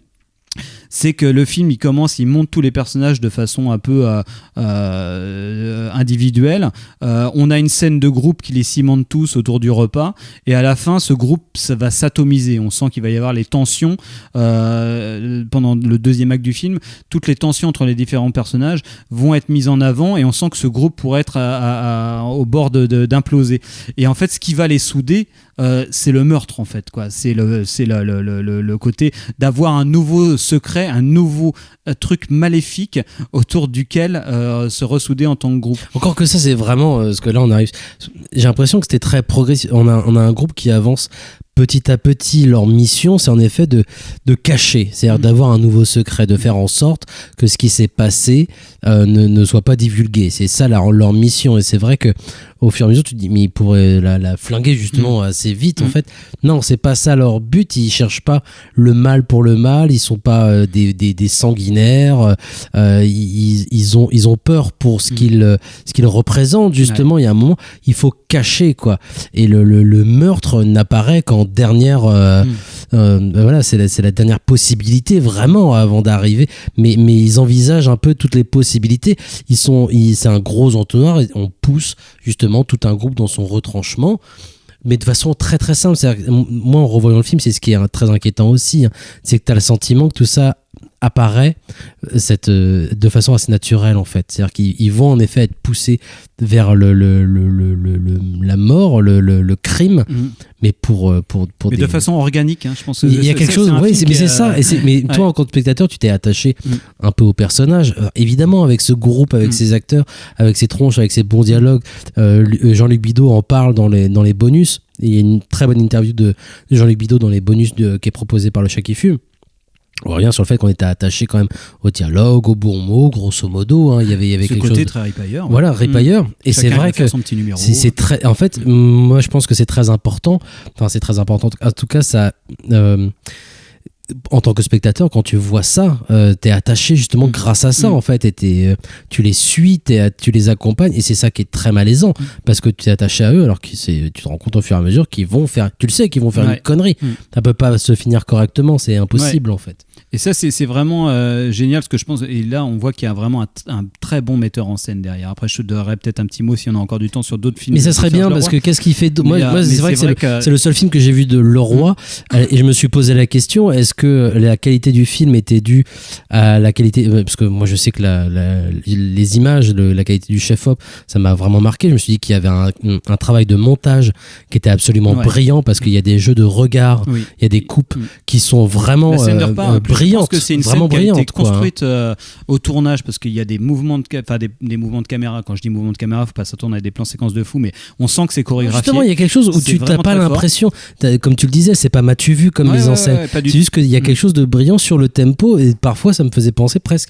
c'est que le film il monte tous les personnages de façon un peu individuelle. On a une scène de groupe qui les cimente tous autour du repas, et à la fin ce groupe ça va s'atomiser. On sent qu'il va y avoir les tensions pendant le deuxième acte du film. Toutes les tensions entre les différents personnages vont être mises en avant, et on sent que ce groupe pourrait être au bord d'imploser. Et en fait, ce qui va les souder, c'est le meurtre, en fait, quoi. C'est le côté d'avoir un nouveau secret, un nouveau truc maléfique autour duquel se ressouder en tant que groupe. Encore que ça, c'est vraiment parce que là on arrive. J'ai l'impression que c'était très progressif. On a un groupe qui avance petit à petit. Leur mission, c'est en effet de cacher, c'est-à-dire d'avoir un nouveau secret, de faire en sorte que ce qui s'est passé ne soit pas divulgué. C'est ça leur mission. Et c'est vrai que au fur et à mesure, tu te dis, mais ils pourraient la flinguer justement assez vite. En fait, non, c'est pas ça leur but. Ils cherchent pas le mal pour le mal. Ils sont pas des sanguinaires. Ils ont peur pour ce qu'ils représentent. Justement, il y a un moment, il faut cacher, quoi. Et le meurtre n'apparaît qu'en dernière. Voilà, c'est la dernière possibilité vraiment avant d'arriver. Mais ils envisagent un peu toutes les possibilités. C'est un gros entonnoir. Et on pousse justement tout un groupe dans son retranchement, mais de façon très très simple. Moi, en revoyant le film, c'est ce qui est très inquiétant aussi, hein. C'est que tu as le sentiment que tout ça apparaît de façon assez naturelle, en fait. C'est-à-dire qu'ils vont en effet être poussés vers la mort, le crime, mais pour de façon organique, hein, je pense. Il y a quelque chose, oui, mais c'est ça. Mais toi, en tant que spectateur, tu t'es attaché un peu au personnage. Évidemment, avec ce groupe, avec ses acteurs, avec ses tronches, avec ses bons dialogues. Jean-Luc Bidault en parle dans les bonus. Et il y a une très bonne interview de Jean-Luc Bidault dans les bonus qui est proposée par Le Chat qui fume. On revient sur le fait qu'on était attaché quand même au dialogue, aux bons mots, grosso modo, hein. Il y avait quelque côté chose très ripailleur. Voilà, ripailleur. Et c'est vrai que c'est très. En fait, moi je pense que c'est très important. Enfin, c'est très important. En tout cas, ça. En tant que spectateur, quand tu vois ça, t'es attaché justement grâce à ça, en fait, et tu les suis, tu les accompagnes, et c'est ça qui est très malaisant, parce que tu es attaché à eux, alors que tu te rends compte au fur et à mesure qu'ils vont faire, tu le sais, qu'ils vont faire une connerie. Ça peut pas se finir correctement, c'est impossible en fait. Et ça, c'est vraiment génial, parce que je pense, et là on voit qu'il y a vraiment un très bon metteur en scène derrière. Après, je te donnerai peut-être un petit mot si on a encore du temps sur d'autres films. Mais ça serait bien, parce que qu'est-ce qu'il fait moi, c'est vrai que c'est le seul film que j'ai vu de Leroy, et je me suis posé la question, est-ce que la qualité du film était due à la qualité, parce que moi je sais que les images, la qualité du chef-op, ça m'a vraiment marqué. Je me suis dit qu'il y avait un travail de montage qui était absolument brillant, parce qu'il y a des jeux de regard, il y a des coupes qui sont vraiment brillantes. Je pense que c'est une scène qui a été construite au tournage, parce qu'il y a des mouvements des mouvements de caméra. Quand je dis mouvements de caméra, faut pas s'attendre à des plans séquences de fou, mais on sent que c'est chorégraphié. Justement, il y a quelque chose où tu n'as pas l'impression, comme tu le disais, c'est pas m'as-tu vu comme mise en scène. C'est juste qu'il y a quelque chose de brillant sur le tempo, et parfois ça me faisait penser presque,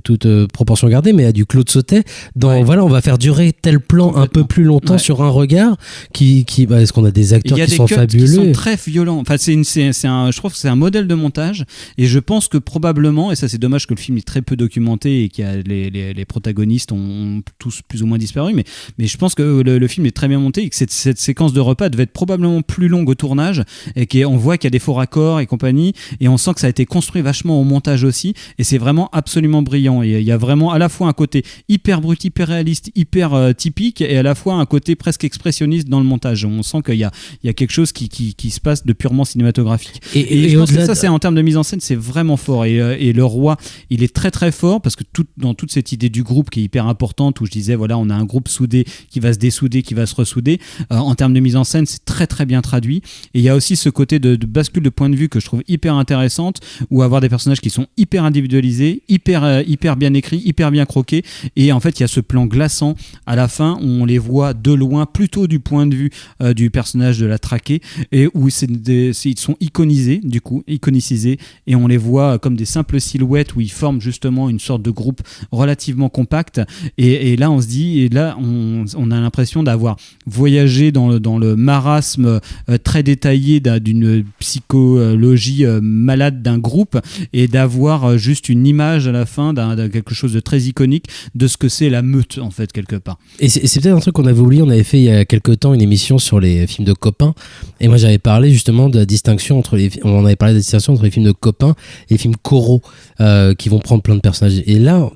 toute proportion gardée, mais à du Claude Sautet. Voilà, on va faire durer tel plan un peu plus longtemps sur un regard est-ce qu'on a des acteurs qui sont fabuleux, qui sont très violents. Enfin, je trouve que c'est un modèle de montage, et je pense que probablement, et ça c'est dommage que le film est très peu documenté et que les protagonistes ont tous plus ou moins disparu, mais je pense que le film est très bien monté et que cette séquence de repas devait être probablement plus longue au tournage, et qu'on voit qu'il y a des faux raccords et compagnie, et on sent que ça a été construit vachement au montage aussi, et c'est vraiment absolument brillant. Et il y a vraiment à la fois un côté hyper brut, hyper réaliste, hyper typique, et à la fois un côté presque expressionniste dans le montage. On sent qu'il y a quelque chose qui se passe de purement cinématographique. Et je pense que ça, c'est en termes de mise en scène, c'est vraiment fort. Et le roi, il est très très fort, parce que dans toute cette idée du groupe qui est hyper importante, où je disais, voilà, on a un groupe soudé qui va se dessouder, qui va se ressouder. En termes de mise en scène, c'est très très bien traduit. Et il y a aussi ce côté de bascule de point de vue que je trouve hyper intéressante, où avoir des personnages qui sont hyper individualisés, hyper bien écrits, hyper bien croqués. Et en fait, il y a ce plan glaçant à la fin où on les voit de loin, plutôt du point de vue du personnage de la traquée, et où ils sont iconicisés, et on les voit comme des simples silhouettes où ils forment justement une sorte de groupe relativement compact. Et là, on se dit, et là, on a l'impression d'avoir voyagé dans le marasme très détaillé d'une psychologie malade d'un groupe, et d'avoir juste une image à la fin d'un quelque chose de très iconique de ce que c'est la meute, en fait, quelque part. Et c'est peut-être un truc qu'on avait oublié. On avait fait il y a quelques temps une émission sur les films de copains, et moi j'avais parlé justement de la distinction entre les films de copains et les films choraux, qui vont prendre plein de personnages. Et là,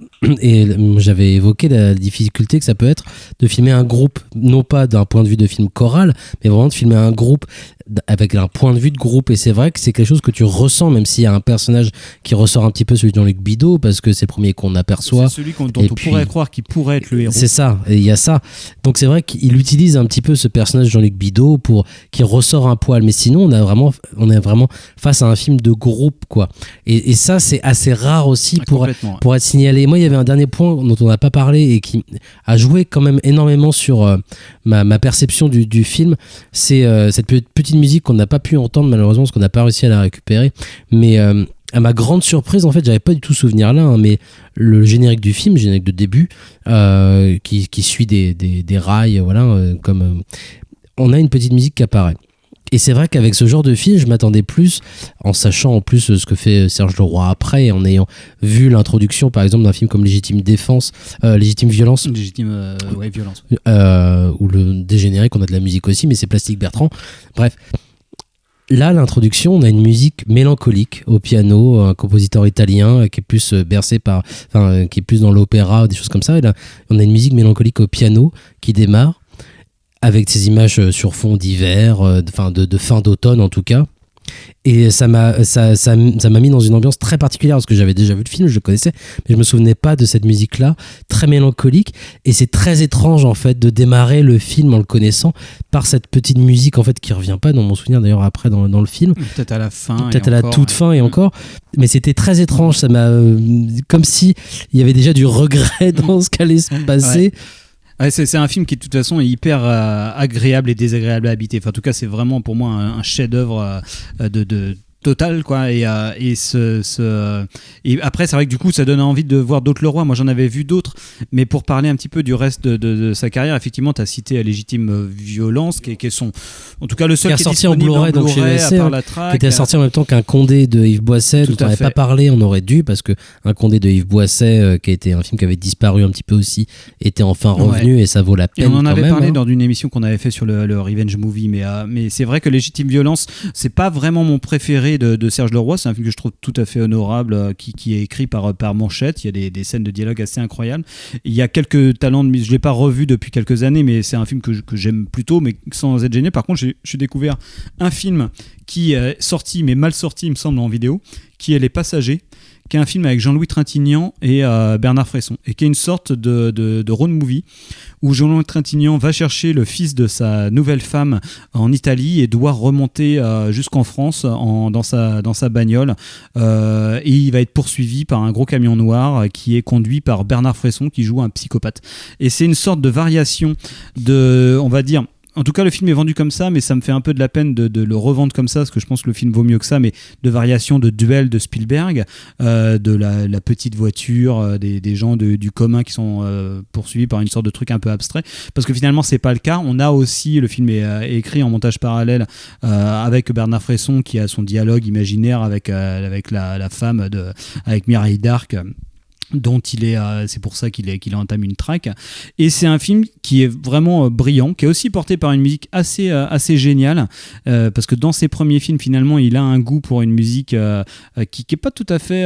j'avais évoqué la difficulté que ça peut être de filmer un groupe, non pas d'un point de vue de film choral, mais vraiment de filmer un groupe avec un point de vue de groupe. Et c'est vrai que c'est quelque chose que tu ressens, même s'il y a un personnage qui ressort un petit peu, celui de Jean-Luc Bidault, parce que c'est le premier qu'on aperçoit. C'est celui dont on pourrait croire qu'il pourrait être le héros. C'est ça, et il y a ça. Donc c'est vrai qu'il utilise un petit peu ce personnage de Jean-Luc Bidault qui ressort un poil, mais sinon on est vraiment face à un film de groupe, quoi. Et ça, c'est assez rare aussi pour être signalé. Moi, il y avait un dernier point dont on n'a pas parlé et qui a joué quand même énormément sur ma perception du film. C'est cette petite musique qu'on n'a pas pu entendre malheureusement, parce qu'on n'a pas réussi à la récupérer. Mais à ma grande surprise, en fait, j'avais pas du tout souvenir là, mais le générique du film, générique de début, qui suit des rails, comme on a une petite musique qui apparaît. Et c'est vrai qu'avec ce genre de film, je m'attendais plus, en sachant en plus ce que fait Serge Leroy après, en ayant vu l'introduction par exemple d'un film comme Légitime Violence. Ou des génériques, on a de la musique aussi, mais c'est Plastique Bertrand. Bref. Là, l'introduction, on a une musique mélancolique au piano, un compositeur italien qui est plus qui est plus dans l'opéra, des choses comme ça. Et là, on a une musique mélancolique au piano qui démarre, avec ces images sur fond d'hiver, de fin d'automne en tout cas. Et ça m'a mis dans une ambiance très particulière, parce que j'avais déjà vu le film, je le connaissais, mais je me souvenais pas de cette musique-là, très mélancolique. Et c'est très étrange en fait de démarrer le film en le connaissant par cette petite musique en fait qui revient pas dans mon souvenir d'ailleurs après dans le film. Peut-être à la fin. Peut-être à la toute fin et encore. Mais c'était très étrange, ça m'a comme si il y avait déjà du regret dans ce qu'allait se passer. Ouais. Ouais, c'est un film qui de toute façon est hyper agréable et désagréable à habiter. Enfin, en tout cas, c'est vraiment pour moi un chef-d'œuvre de total, quoi. Et après, c'est vrai que du coup, ça donne envie de voir d'autres Leroy. Moi, j'en avais vu d'autres, mais pour parler un petit peu du reste de sa carrière, effectivement, tu as cité Légitime Violence, qui est son, en tout cas, le seul qui est sorti en Blu-ray, donc chez ESC, qui était sorti en même temps qu'un Condé de Yves Boisset, dont on n'avait pas parlé, on aurait dû, parce que un Condé de Yves Boisset, qui a été un film qui avait disparu un petit peu aussi, était enfin revenu, et ça vaut la peine. Et on en avait parlé hein. Dans une émission qu'on avait fait sur le Revenge Movie, mais c'est vrai que Légitime Violence, c'est pas vraiment mon préféré de Serge Leroy. C'est un film que je trouve tout à fait honorable, qui est écrit par Manchette. Il y a des scènes de dialogue assez incroyables. Il y a quelques talents de mise. Je l'ai pas revu depuis quelques années, mais c'est un film que j'aime plutôt, mais sans être gêné. Par contre, j'ai découvert un film qui est sorti, mais mal sorti, il me semble, en vidéo, qui est Les Passagers, qui est un film avec Jean-Louis Trintignant et Bernard Fresson, et qui est une sorte de road movie où Jean-Louis Trintignant va chercher le fils de sa nouvelle femme en Italie et doit remonter jusqu'en France dans sa bagnole, et il va être poursuivi par un gros camion noir qui est conduit par Bernard Fresson, qui joue un psychopathe. Et c'est une sorte de variation on va dire, En tout cas, le film est vendu comme ça, mais ça me fait un peu de la peine de le revendre comme ça, parce que je pense que le film vaut mieux que ça, mais de variations de duel de Spielberg, de la petite voiture, des gens du commun qui sont poursuivis par une sorte de truc un peu abstrait, parce que finalement c'est pas le cas. On a aussi, le film est écrit en montage parallèle avec Bernard Fresson qui a son dialogue imaginaire avec la femme avec Mireille d'Arc, dont c'est pour ça qu'il entame une track, et c'est un film qui est vraiment brillant, qui est aussi porté par une musique assez géniale, parce que dans ses premiers films finalement il a un goût pour une musique qui est pas tout à fait,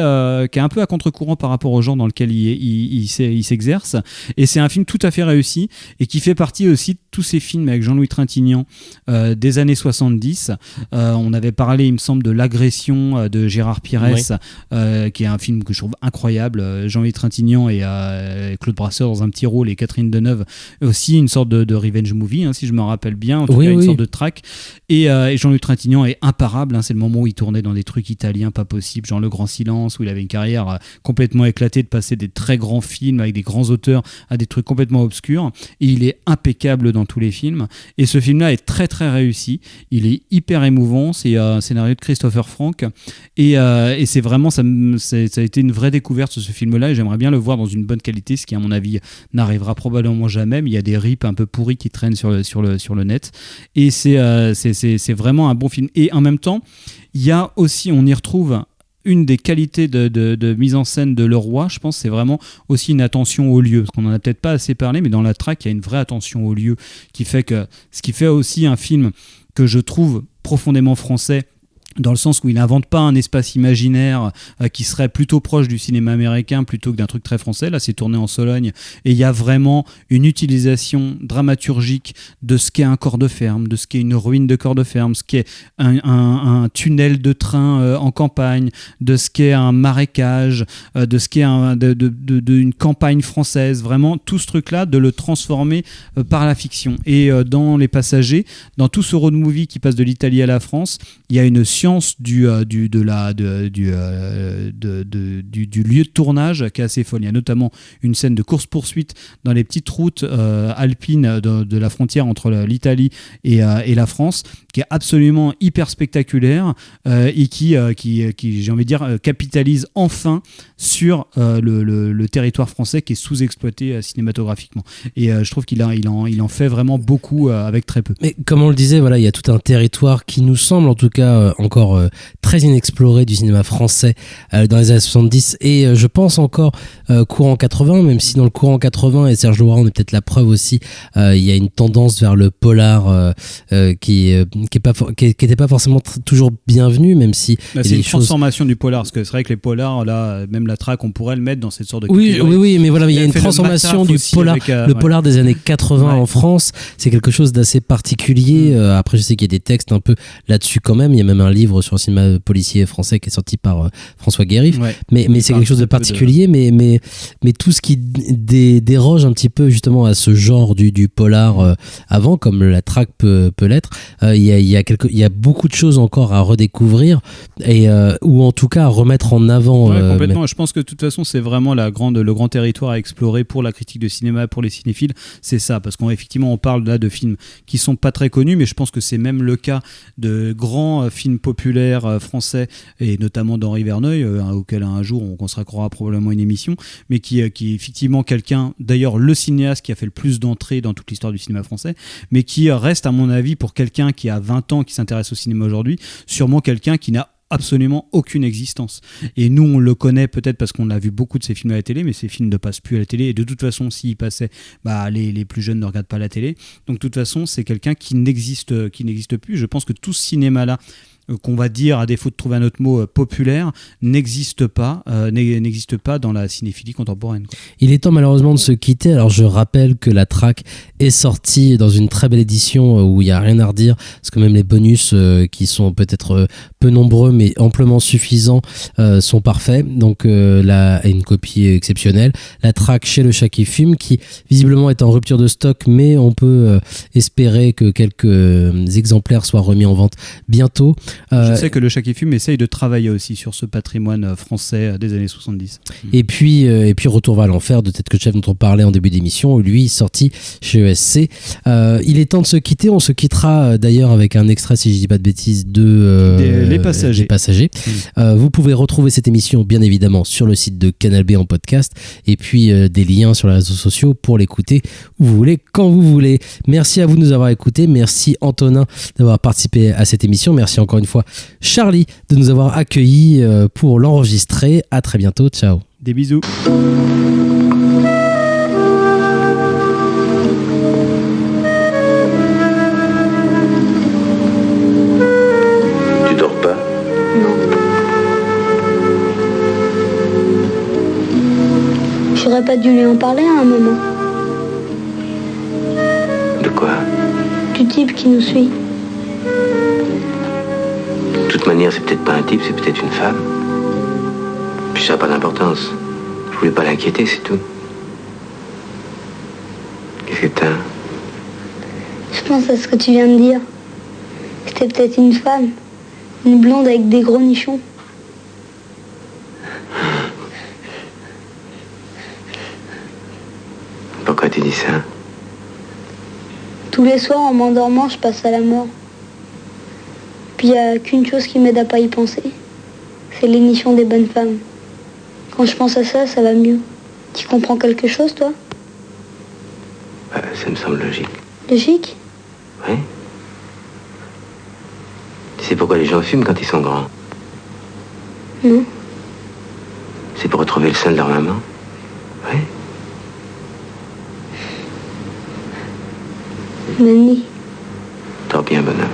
qui est un peu à contre-courant par rapport au genre dans lequel il s'exerce, et c'est un film tout à fait réussi et qui fait partie aussi de tous ces films avec Jean-Louis Trintignant des années 70. On avait parlé, il me semble, de L'Agression de Gérard Pires, qui est un film que je trouve incroyable. Jean-Louis Trintignant et Claude Brasseur dans un petit rôle, et Catherine Deneuve aussi, une sorte de revenge movie, si je me rappelle bien, en tout cas une sorte de track, et Jean-Louis Trintignant est imparable, c'est le moment où il tournait dans des trucs italiens pas possibles, genre Le Grand Silence, où il avait une carrière complètement éclatée, de passer des très grands films avec des grands auteurs à des trucs complètement obscurs, et il est impeccable dans tous les films, et ce film-là est très très réussi, il est hyper émouvant, c'est un scénario de Christopher Frank, et c'est vraiment, ça a été une vraie découverte ce film-là, et j'aimerais bien le voir dans une bonne qualité, ce qui à mon avis n'arrivera probablement jamais, mais il y a des rips un peu pourris qui traînent sur le net, et c'est vraiment un bon film. Et en même temps, il y a aussi, on y retrouve une des qualités de mise en scène de Leroy, je pense, c'est vraiment aussi une attention au lieu, parce qu'on en a peut-être pas assez parlé, mais dans la track il y a une vraie attention au lieu, ce qui fait aussi un film que je trouve profondément français, dans le sens où il n'invente pas un espace imaginaire qui serait plutôt proche du cinéma américain plutôt que d'un truc très français. Là, c'est tourné en Sologne, et il y a vraiment une utilisation dramaturgique de ce qu'est un corps de ferme, de ce qu'est une ruine de corps de ferme, ce qu'est un tunnel de train en campagne, de ce qu'est un marécage, de ce qu'est une campagne française. Vraiment, tout ce truc-là, de le transformer par la fiction. Et dans Les Passagers, dans tout ce road movie qui passe de l'Italie à la France, il y a une science du lieu de tournage qui est assez folle. Il y a notamment une scène de course-poursuite dans les petites routes alpines de la frontière entre l'Italie et la France, qui est absolument hyper spectaculaire, et qui j'ai envie de dire, capitalise enfin sur le territoire français qui est sous-exploité cinématographiquement. Et je trouve qu'il en fait vraiment beaucoup avec très peu. Mais comme on le disait, voilà, il y a tout un territoire qui nous semble en tout cas encore très inexploré du cinéma français dans les années 70, et je pense encore courant 80, même si dans le courant 80, et Serge Loiron est peut-être la preuve aussi, il y a une tendance vers le polar qui était pas forcément toujours bienvenue, même si c'est une transformation du polar, parce que c'est vrai que les polars, là, même la track, on pourrait le mettre dans cette sorte de oui, mais voilà, il y a une transformation du polar, le polar des années 80 en France, c'est quelque chose d'assez particulier. Après, je sais qu'il y a des textes un peu là-dessus quand même, il y a même un livre sur le cinéma policier français qui est sorti par François Guérif, mais c'est quelque chose de particulier, mais tout ce qui déroge un petit peu justement à ce genre du polar avant, comme la track peut l'être, il y a beaucoup de choses encore à redécouvrir, et ou en tout cas à remettre en avant. Complètement. Je pense que de toute façon c'est vraiment le grand territoire à explorer pour la critique de cinéma, pour les cinéphiles, c'est ça, parce qu'effectivement on parle là de films qui sont pas très connus, mais je pense que c'est même le cas de grands films populaires français, et notamment d'Henri Verneuil, auquel un jour on consacrera probablement une émission, mais qui est effectivement quelqu'un, d'ailleurs le cinéaste qui a fait le plus d'entrées dans toute l'histoire du cinéma français, mais qui reste à mon avis, pour quelqu'un qui a 20 ans, qui s'intéresse au cinéma aujourd'hui, sûrement quelqu'un qui n'a absolument aucune existence. Et nous, on le connaît peut-être parce qu'on a vu beaucoup de ces films à la télé, mais ces films ne passent plus à la télé, et de toute façon, s'ils passaient, les plus jeunes ne regardent pas la télé. Donc de toute façon, c'est quelqu'un qui n'existe plus. Je pense que tout ce cinéma-là, qu'on va dire, à défaut de trouver un autre mot, populaire, n'existe pas dans la cinéphilie contemporaine, quoi. Il est temps malheureusement de se quitter. Alors je rappelle que la track est sortie dans une très belle édition où il n'y a rien à redire, parce que même les bonus qui sont peut-être peu nombreux mais amplement suffisants sont parfaits. Donc là, une copie exceptionnelle. La track chez Le Chat qui Fume, qui visiblement est en rupture de stock, mais on peut espérer que quelques exemplaires soient remis en vente bientôt. Je sais que le Chat qui fume essaye de travailler aussi sur ce patrimoine français des années 70. Et puis Retour vers l'enfer de Ted Kotcheff dont on parlait en début d'émission, lui sorti chez ESC. Il est temps de se quitter. On se quittera d'ailleurs avec un extrait, si je dis pas de bêtises, de Les Passagers. Vous pouvez retrouver cette émission bien évidemment sur le site de Canal B en podcast et puis des liens sur les réseaux sociaux pour l'écouter où vous voulez, quand vous voulez. Merci à vous de nous avoir écoutés. Merci Antonin d'avoir participé à cette émission. Merci encore une fois Charlie de nous avoir accueillis pour l'enregistrer. À très bientôt. Ciao. Des bisous. Tu dors pas? J'aurais pas dû lui en parler à un moment. De quoi? Du type qui nous suit. De toute manière, c'est peut-être pas un type, c'est peut-être une femme. Puis ça n'a pas d'importance. Je voulais pas l'inquiéter, c'est tout. Qu'est-ce que t'as? Je pense à ce que tu viens de dire. C'était peut-être une femme. Une blonde avec des gros nichons. Pourquoi tu dis ça? Tous les soirs, en m'endormant, je passe à la mort. Puis il n'y a qu'une chose qui m'aide à pas y penser. C'est les nichons des bonnes femmes. Quand je pense à ça, ça va mieux. Tu comprends quelque chose, toi? Ça me semble logique. Logique? Oui. Tu sais pourquoi les gens fument quand ils sont grands? Non. C'est pour retrouver le sein de leur maman. Oui. Bonne nuit. Dors bien, bonhomme.